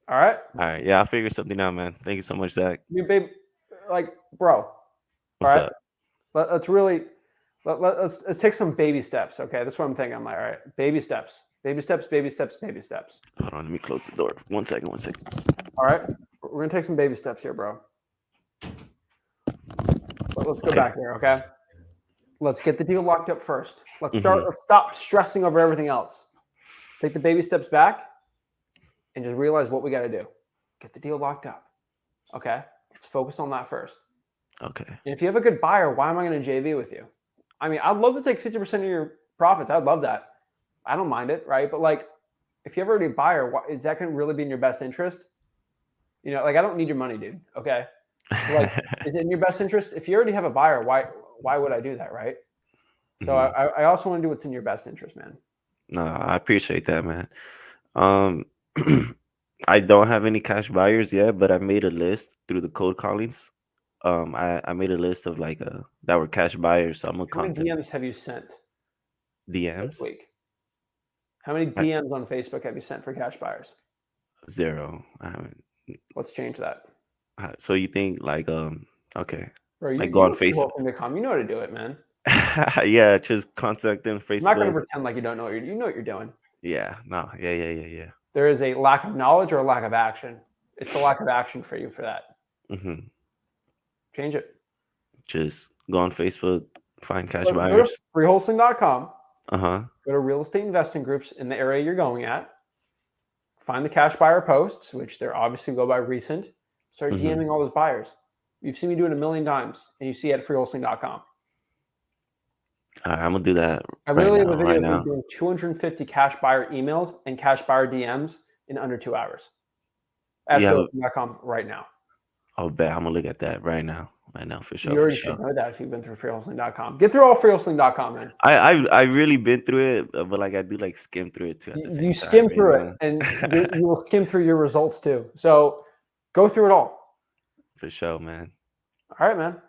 All right. All right. Yeah, I'll figure something out, man. Thank you so much, Zach. You babe, like, bro. What's all right. up? Let's take some baby steps. Okay, that's what I'm thinking. I'm like, all right, baby steps. Hold on, let me close the door. One second. All right, we're gonna take some baby steps here, bro. Let's go back here, okay? Let's get the deal locked up first. Let's stop stressing over everything else. Take the baby steps back and just realize what we got to do. Get the deal locked up. Okay, let's focus on that first. Okay. And if you have a good buyer, why am I going to JV with you? I mean, I'd love to take 50% of your profits. I'd love that. I don't mind it, right? But like, if you have already a buyer, is that going to really be in your best interest? Like, I don't need your money, dude. Okay. Like, is it in your best interest? If you already have a buyer, why would I do that, right? So I also want to do what's in your best interest, man. No, I appreciate that, man. I don't have any cash buyers yet, but I made a list through the cold callings. I made a list of like that were cash buyers. So I'm gonna contact. How many DMs have you sent? DMs this week. How many DMs on Facebook have you sent for cash buyers? 0. I haven't. Let's change that. So you think like okay, bro, like go on Facebook. You know how to do it, man. Yeah, just contact them. Facebook. I'm not gonna pretend like you don't know what you're doing. Yeah, no, yeah. there is a lack of knowledge or a lack of action. It's the lack of action for you for that. Mm-hmm. Change it. Just go on Facebook, find cash Go to buyers. freewholesaling.com. Uh-huh. Go to real estate investing groups in the area you're going at. Find the cash buyer posts, which they're obviously go by recent. Start Mhm. DMing all those buyers. You've seen me do it a million times, and you see it at freewholesaling.com. All right, I'm gonna do that I right literally now. have a Right video of now. me doing 250 cash buyer emails and cash buyer DMs in under 2 hours at Yeah. freewholesaling.com right now. I'll bet I'm gonna look at that right now. Right now, for sure. You already for sure. should know that if you've been through freewholesaling.com. Get through all freewholesaling.com, man. I really been through it, but like I do like skim through it too at the same You time. skim through know? it, and you will skim through your results too. So go through it all. For sure, man. All right, man.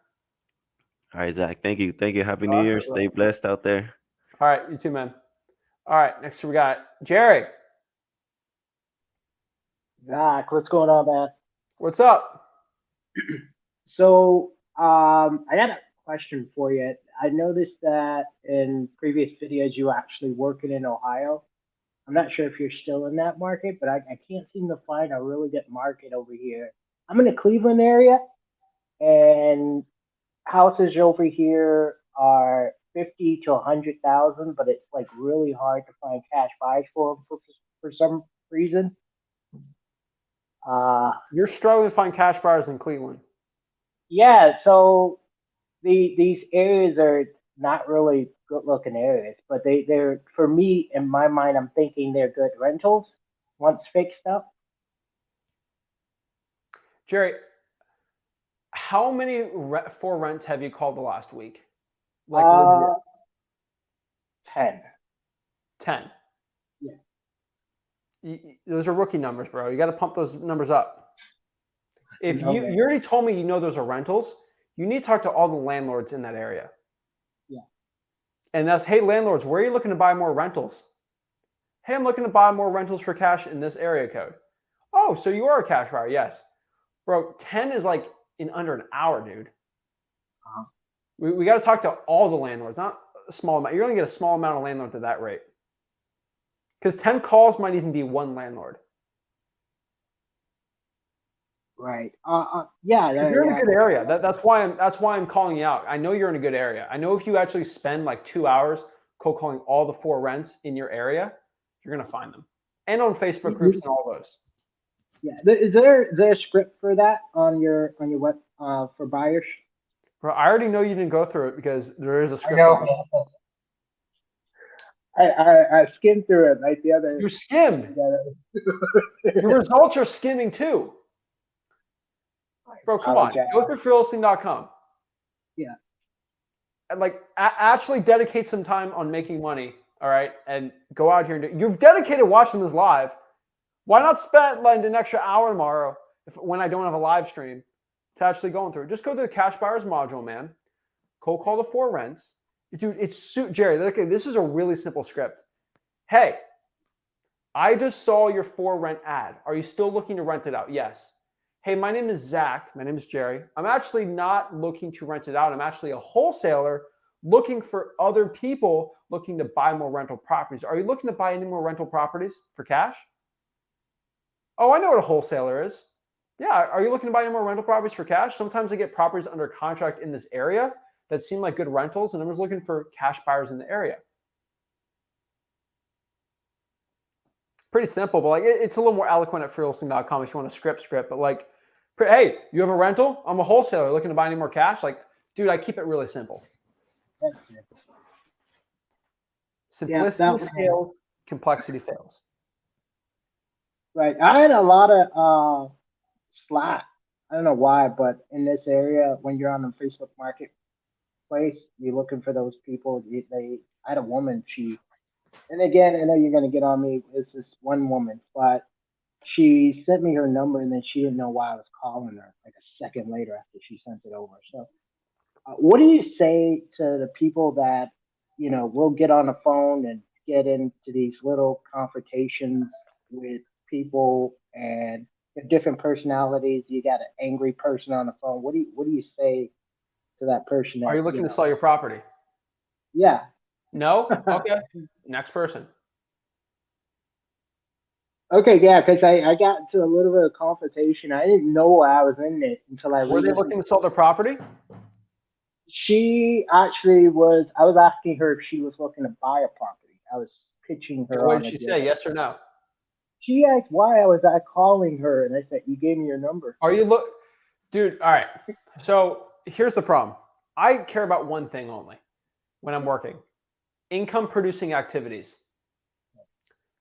All right, Zach. Thank you. Thank you. Happy New All Year. right, Stay blessed out there. All right, you too, man. All right, next we got Jerry. Zach, what's going on, man? What's up? So, I got a question for you. I noticed that in previous videos you were actually working in Ohio. I'm not sure if you're still in that market, but I can't seem to find a really good market over here. I'm in the Cleveland area, and houses over here are 50 to 100,000, but it's like really hard to find cash buys for them for some reason. You're struggling to find cash buyers in Cleveland. Yeah, so these areas are not really good looking areas, but they're for me in my mind I'm thinking they're good rentals once fixed up. Jerry, how many for rents have you called the last week? Like legit? 10. 10. Yeah. Those are rookie numbers, bro. You got to pump those numbers up. If No, you man. already told me you know those are rentals, you need to talk to all the landlords in that area. Yeah. And that's, hey, landlords, where are you looking to buy more rentals? Hey, I'm looking to buy more rentals for cash in this area code. Oh, so you are a cash buyer? Yes. Bro, 10 is like in under an hour, dude. Uh-huh. We got to talk to all the landlords, not a small amount. You're going to get a small amount of landlords at that rate. Because 10 calls might even be one landlord. Right. Yeah. You're in a yeah. good area. That's why I'm calling you out. I know you're in a good area. I know if you actually spend like 2 hours cold calling all the for rents in your area, you're gonna find them. And on Facebook groups and all those. Yeah. Is there a script for that on your web for buyers? Bro, I already know you didn't go through it because there is a I script. know. I skimmed through it like the other. You skimmed. Your results are skimming too. Bro, come on. Go through freelisting.com. Yeah. And like actually dedicate some time on making money. All right. And go out here and do. You've dedicated watching this live. Why not spend like an extra hour tomorrow when I don't have a live stream to actually going through it? Just go to the cash buyers module, man. Cold call the for rents. Dude, it's Jerry. Okay, this is a really simple script. Hey, I just saw your for rent ad. Are you still looking to rent it out? Yes. Hey, my name is Zach. My name is Jerry. I'm actually not looking to rent it out. I'm actually a wholesaler looking for other people looking to buy more rental properties. Are you looking to buy any more rental properties for cash? Oh, I know what a wholesaler is. Yeah. Are you looking to buy any more rental properties for cash? Sometimes I get properties under contract in this area that seem like good rentals, and I'm just looking for cash buyers in the area. Pretty simple, but like it's a little more eloquent at freelisting.com if you want to script, but like, hey, you have a rental? I'm a wholesaler looking to buy any more cash. Like, dude, I keep it really simple. Simplicity scales, complexity fails. Right. I had a lot of slack. I don't know why, but in this area, when you're on the Facebook Marketplace, you're looking for those people. I had a woman. And again, I know you're gonna get on me. It's this one woman, but she sent me her number, and then she didn't know why I was calling her. Like a second later, after she sent it over. So, what do you say to the people that will get on the phone and get into these little confrontations with people and different personalities? You got an angry person on the phone. What do you say to that person? Are you looking to sell your property? Yeah. No? Okay. Next person. Okay, yeah, because I got into a little bit of confrontation. I didn't know I was in it until I Were they read. looking to sell their property? She actually was. I was asking her if she was looking to buy a property. I was pitching her What on did a she deal. say? Yes or no? She asked why I was calling her, and I said, "You gave me your number." Are you dude? All right. So here's the problem. I care about one thing only when I'm working: income producing activities.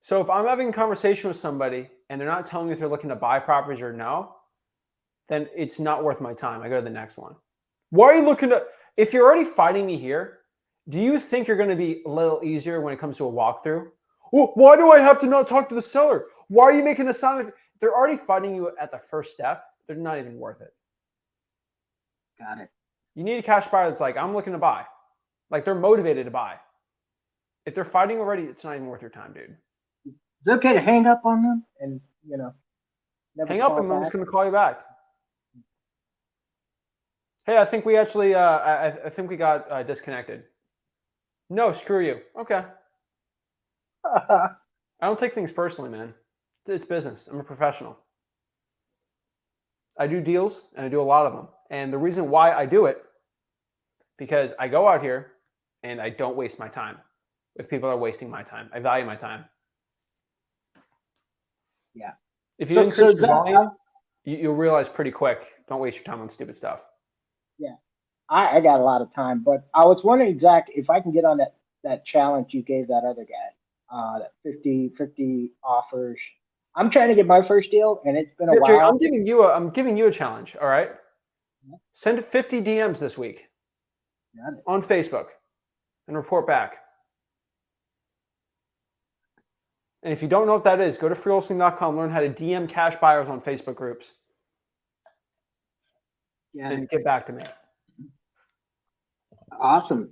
So if I'm having a conversation with somebody and they're not telling me if they're looking to buy properties or no, then it's not worth my time. I go to the next one. Why are you looking to? If you're already fighting me here, do you think you're going to be a little easier when it comes to a walkthrough? Well, why do I have to not talk to the seller? Why are you making the sound? If they're already fighting you at the first step, they're not even worth it. Got it. You need a cash buyer that's like, I'm looking to buy. Like they're motivated to buy. If they're fighting already, it's not even worth your time, dude. It's okay to hang up on them and never Hang up call and I'm back. just going to call you back. Hey, I think we actually, I think we got disconnected. No, screw you. Okay. I don't take things personally, man. It's business. I'm a professional. I do deals and I do a lot of them. And the reason why I do it, because I go out here and I don't waste my time. If people are wasting my time, I value my time. Yeah. If you So- increase so your Zach, volume, you'll realize pretty quick. Don't waste your time on stupid stuff. Yeah, I got a lot of time, but I was wondering, Zach, if I can get on that challenge you gave that other guy, that 50 offers. I'm trying to get my first deal, and it's been a Here, Jerry, while. I'm giving you a challenge. All right. Send 50 DMs this week Got it. on Facebook and report back. And if you don't know what that is, go to freewholesaling.com, learn how to DM cash buyers on Facebook groups, Yeah, and get back to me. awesome.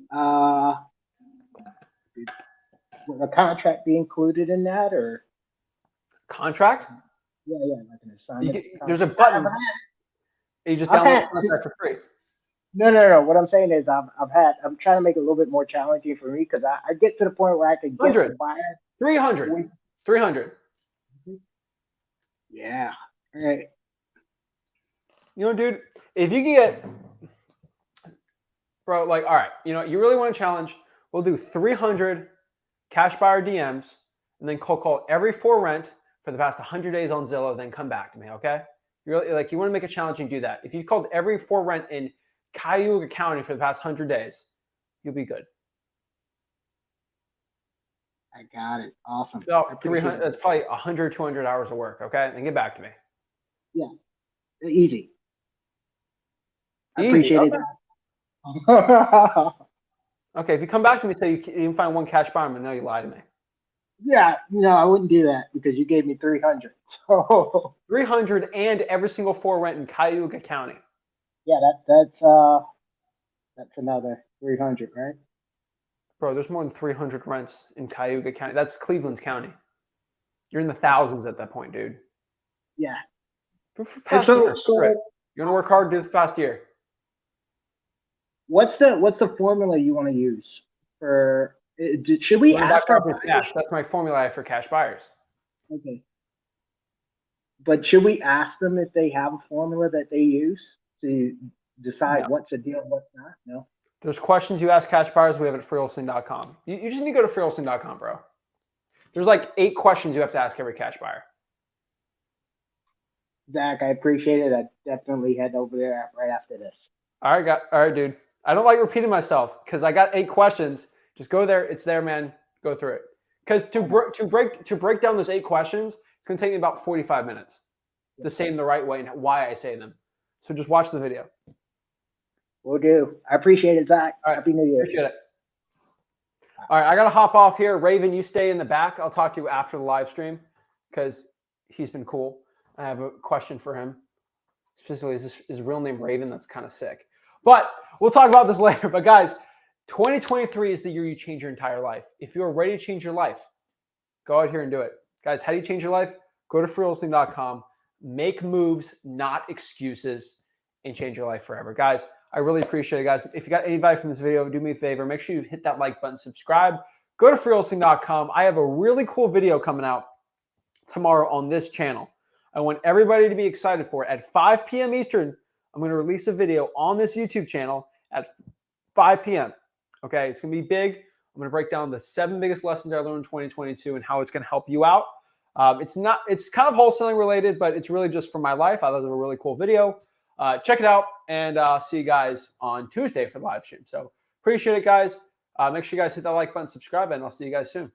Will the contract be included in that, or Contract? yeah, like an assignment? There's a button. You just download the contract for free. No. What I'm saying is, I'm trying to make it a little bit more challenging for me because I get to the point where I can get the 100. buyer. 300. 300. Yeah. All right. You know, dude, if you can get, bro, like, all right, you really want to challenge, we'll do 300 cash buyer DMs and then call every for rent for the past 100 days on Zillow, then come back to me, okay? You're really, like, you want to make a challenge and do that. If you've called every for rent in Cuyahoga County for the past 100 days, you'll be good. I got it. Awesome. It's about 300. That's probably 100, 200 hours of work, okay? Then get back to me. Yeah. Easy. I Easy, appreciate okay. it. Okay, if you come back to me and say you can find one cash buyer, I'm going to know you lied to me. Yeah, I wouldn't do that because you gave me 300. So 300 and every single for rent in Cuyahoga County. yeah, that's another 300, right? Bro, there's more than 300 rents in Cuyahoga County. That's Cleveland's county. You're in the thousands at that point, dude. Yeah. For past year, right. You want to work hard, do this past year. What's the formula you want to use for? Should we ask our buyers? Cash. That's my formula for cash buyers. Okay. But should we ask them if they have a formula that they use to decide what's a deal and what's not? No. There's questions you ask cash buyers. We have it at freewholesaling.com. You just need to go to freewholesaling.com, bro. There's like 8 questions you have to ask every cash buyer. Zach, I appreciate it. I definitely head over there right after this. All right, dude. I don't like repeating myself because I got 8 questions. Just go there. It's there, man. Go through it. Because to break down those 8 questions, it's going to take me about 45 minutes to say them the right way and why I say them. So just watch the video. Will do. I appreciate it, Zach. All right. Happy New Year. Appreciate it. All right, I got to hop off here. Raven, you stay in the back. I'll talk to you after the live stream because he's been cool. I have a question for him. Specifically, is his real name Raven? That's kind of sick. But we'll talk about this later. But guys, 2023 is the year you change your entire life. If you're ready to change your life, go out here and do it. Guys, how do you change your life? Go to freewholesaling.com. Make moves, not excuses, and change your life forever. Guys, I really appreciate it, guys. If you got any value from this video, do me a favor. Make sure you hit that like button, subscribe. Go to freewholesaling.com. I have a really cool video coming out tomorrow on this channel. I want everybody to be excited for it. At 5 p.m. Eastern, I'm going to release a video on this YouTube channel at 5 p.m. Okay, it's going to be big. I'm going to break down the 7 biggest lessons I learned in 2022 and how it's going to help you out. It's kind of wholesaling related, but it's really just for my life. I thought it was a really cool video. Check it out, and see you guys on Tuesday for the live stream. So appreciate it, guys. Make sure you guys hit that like button, subscribe, and I'll see you guys soon.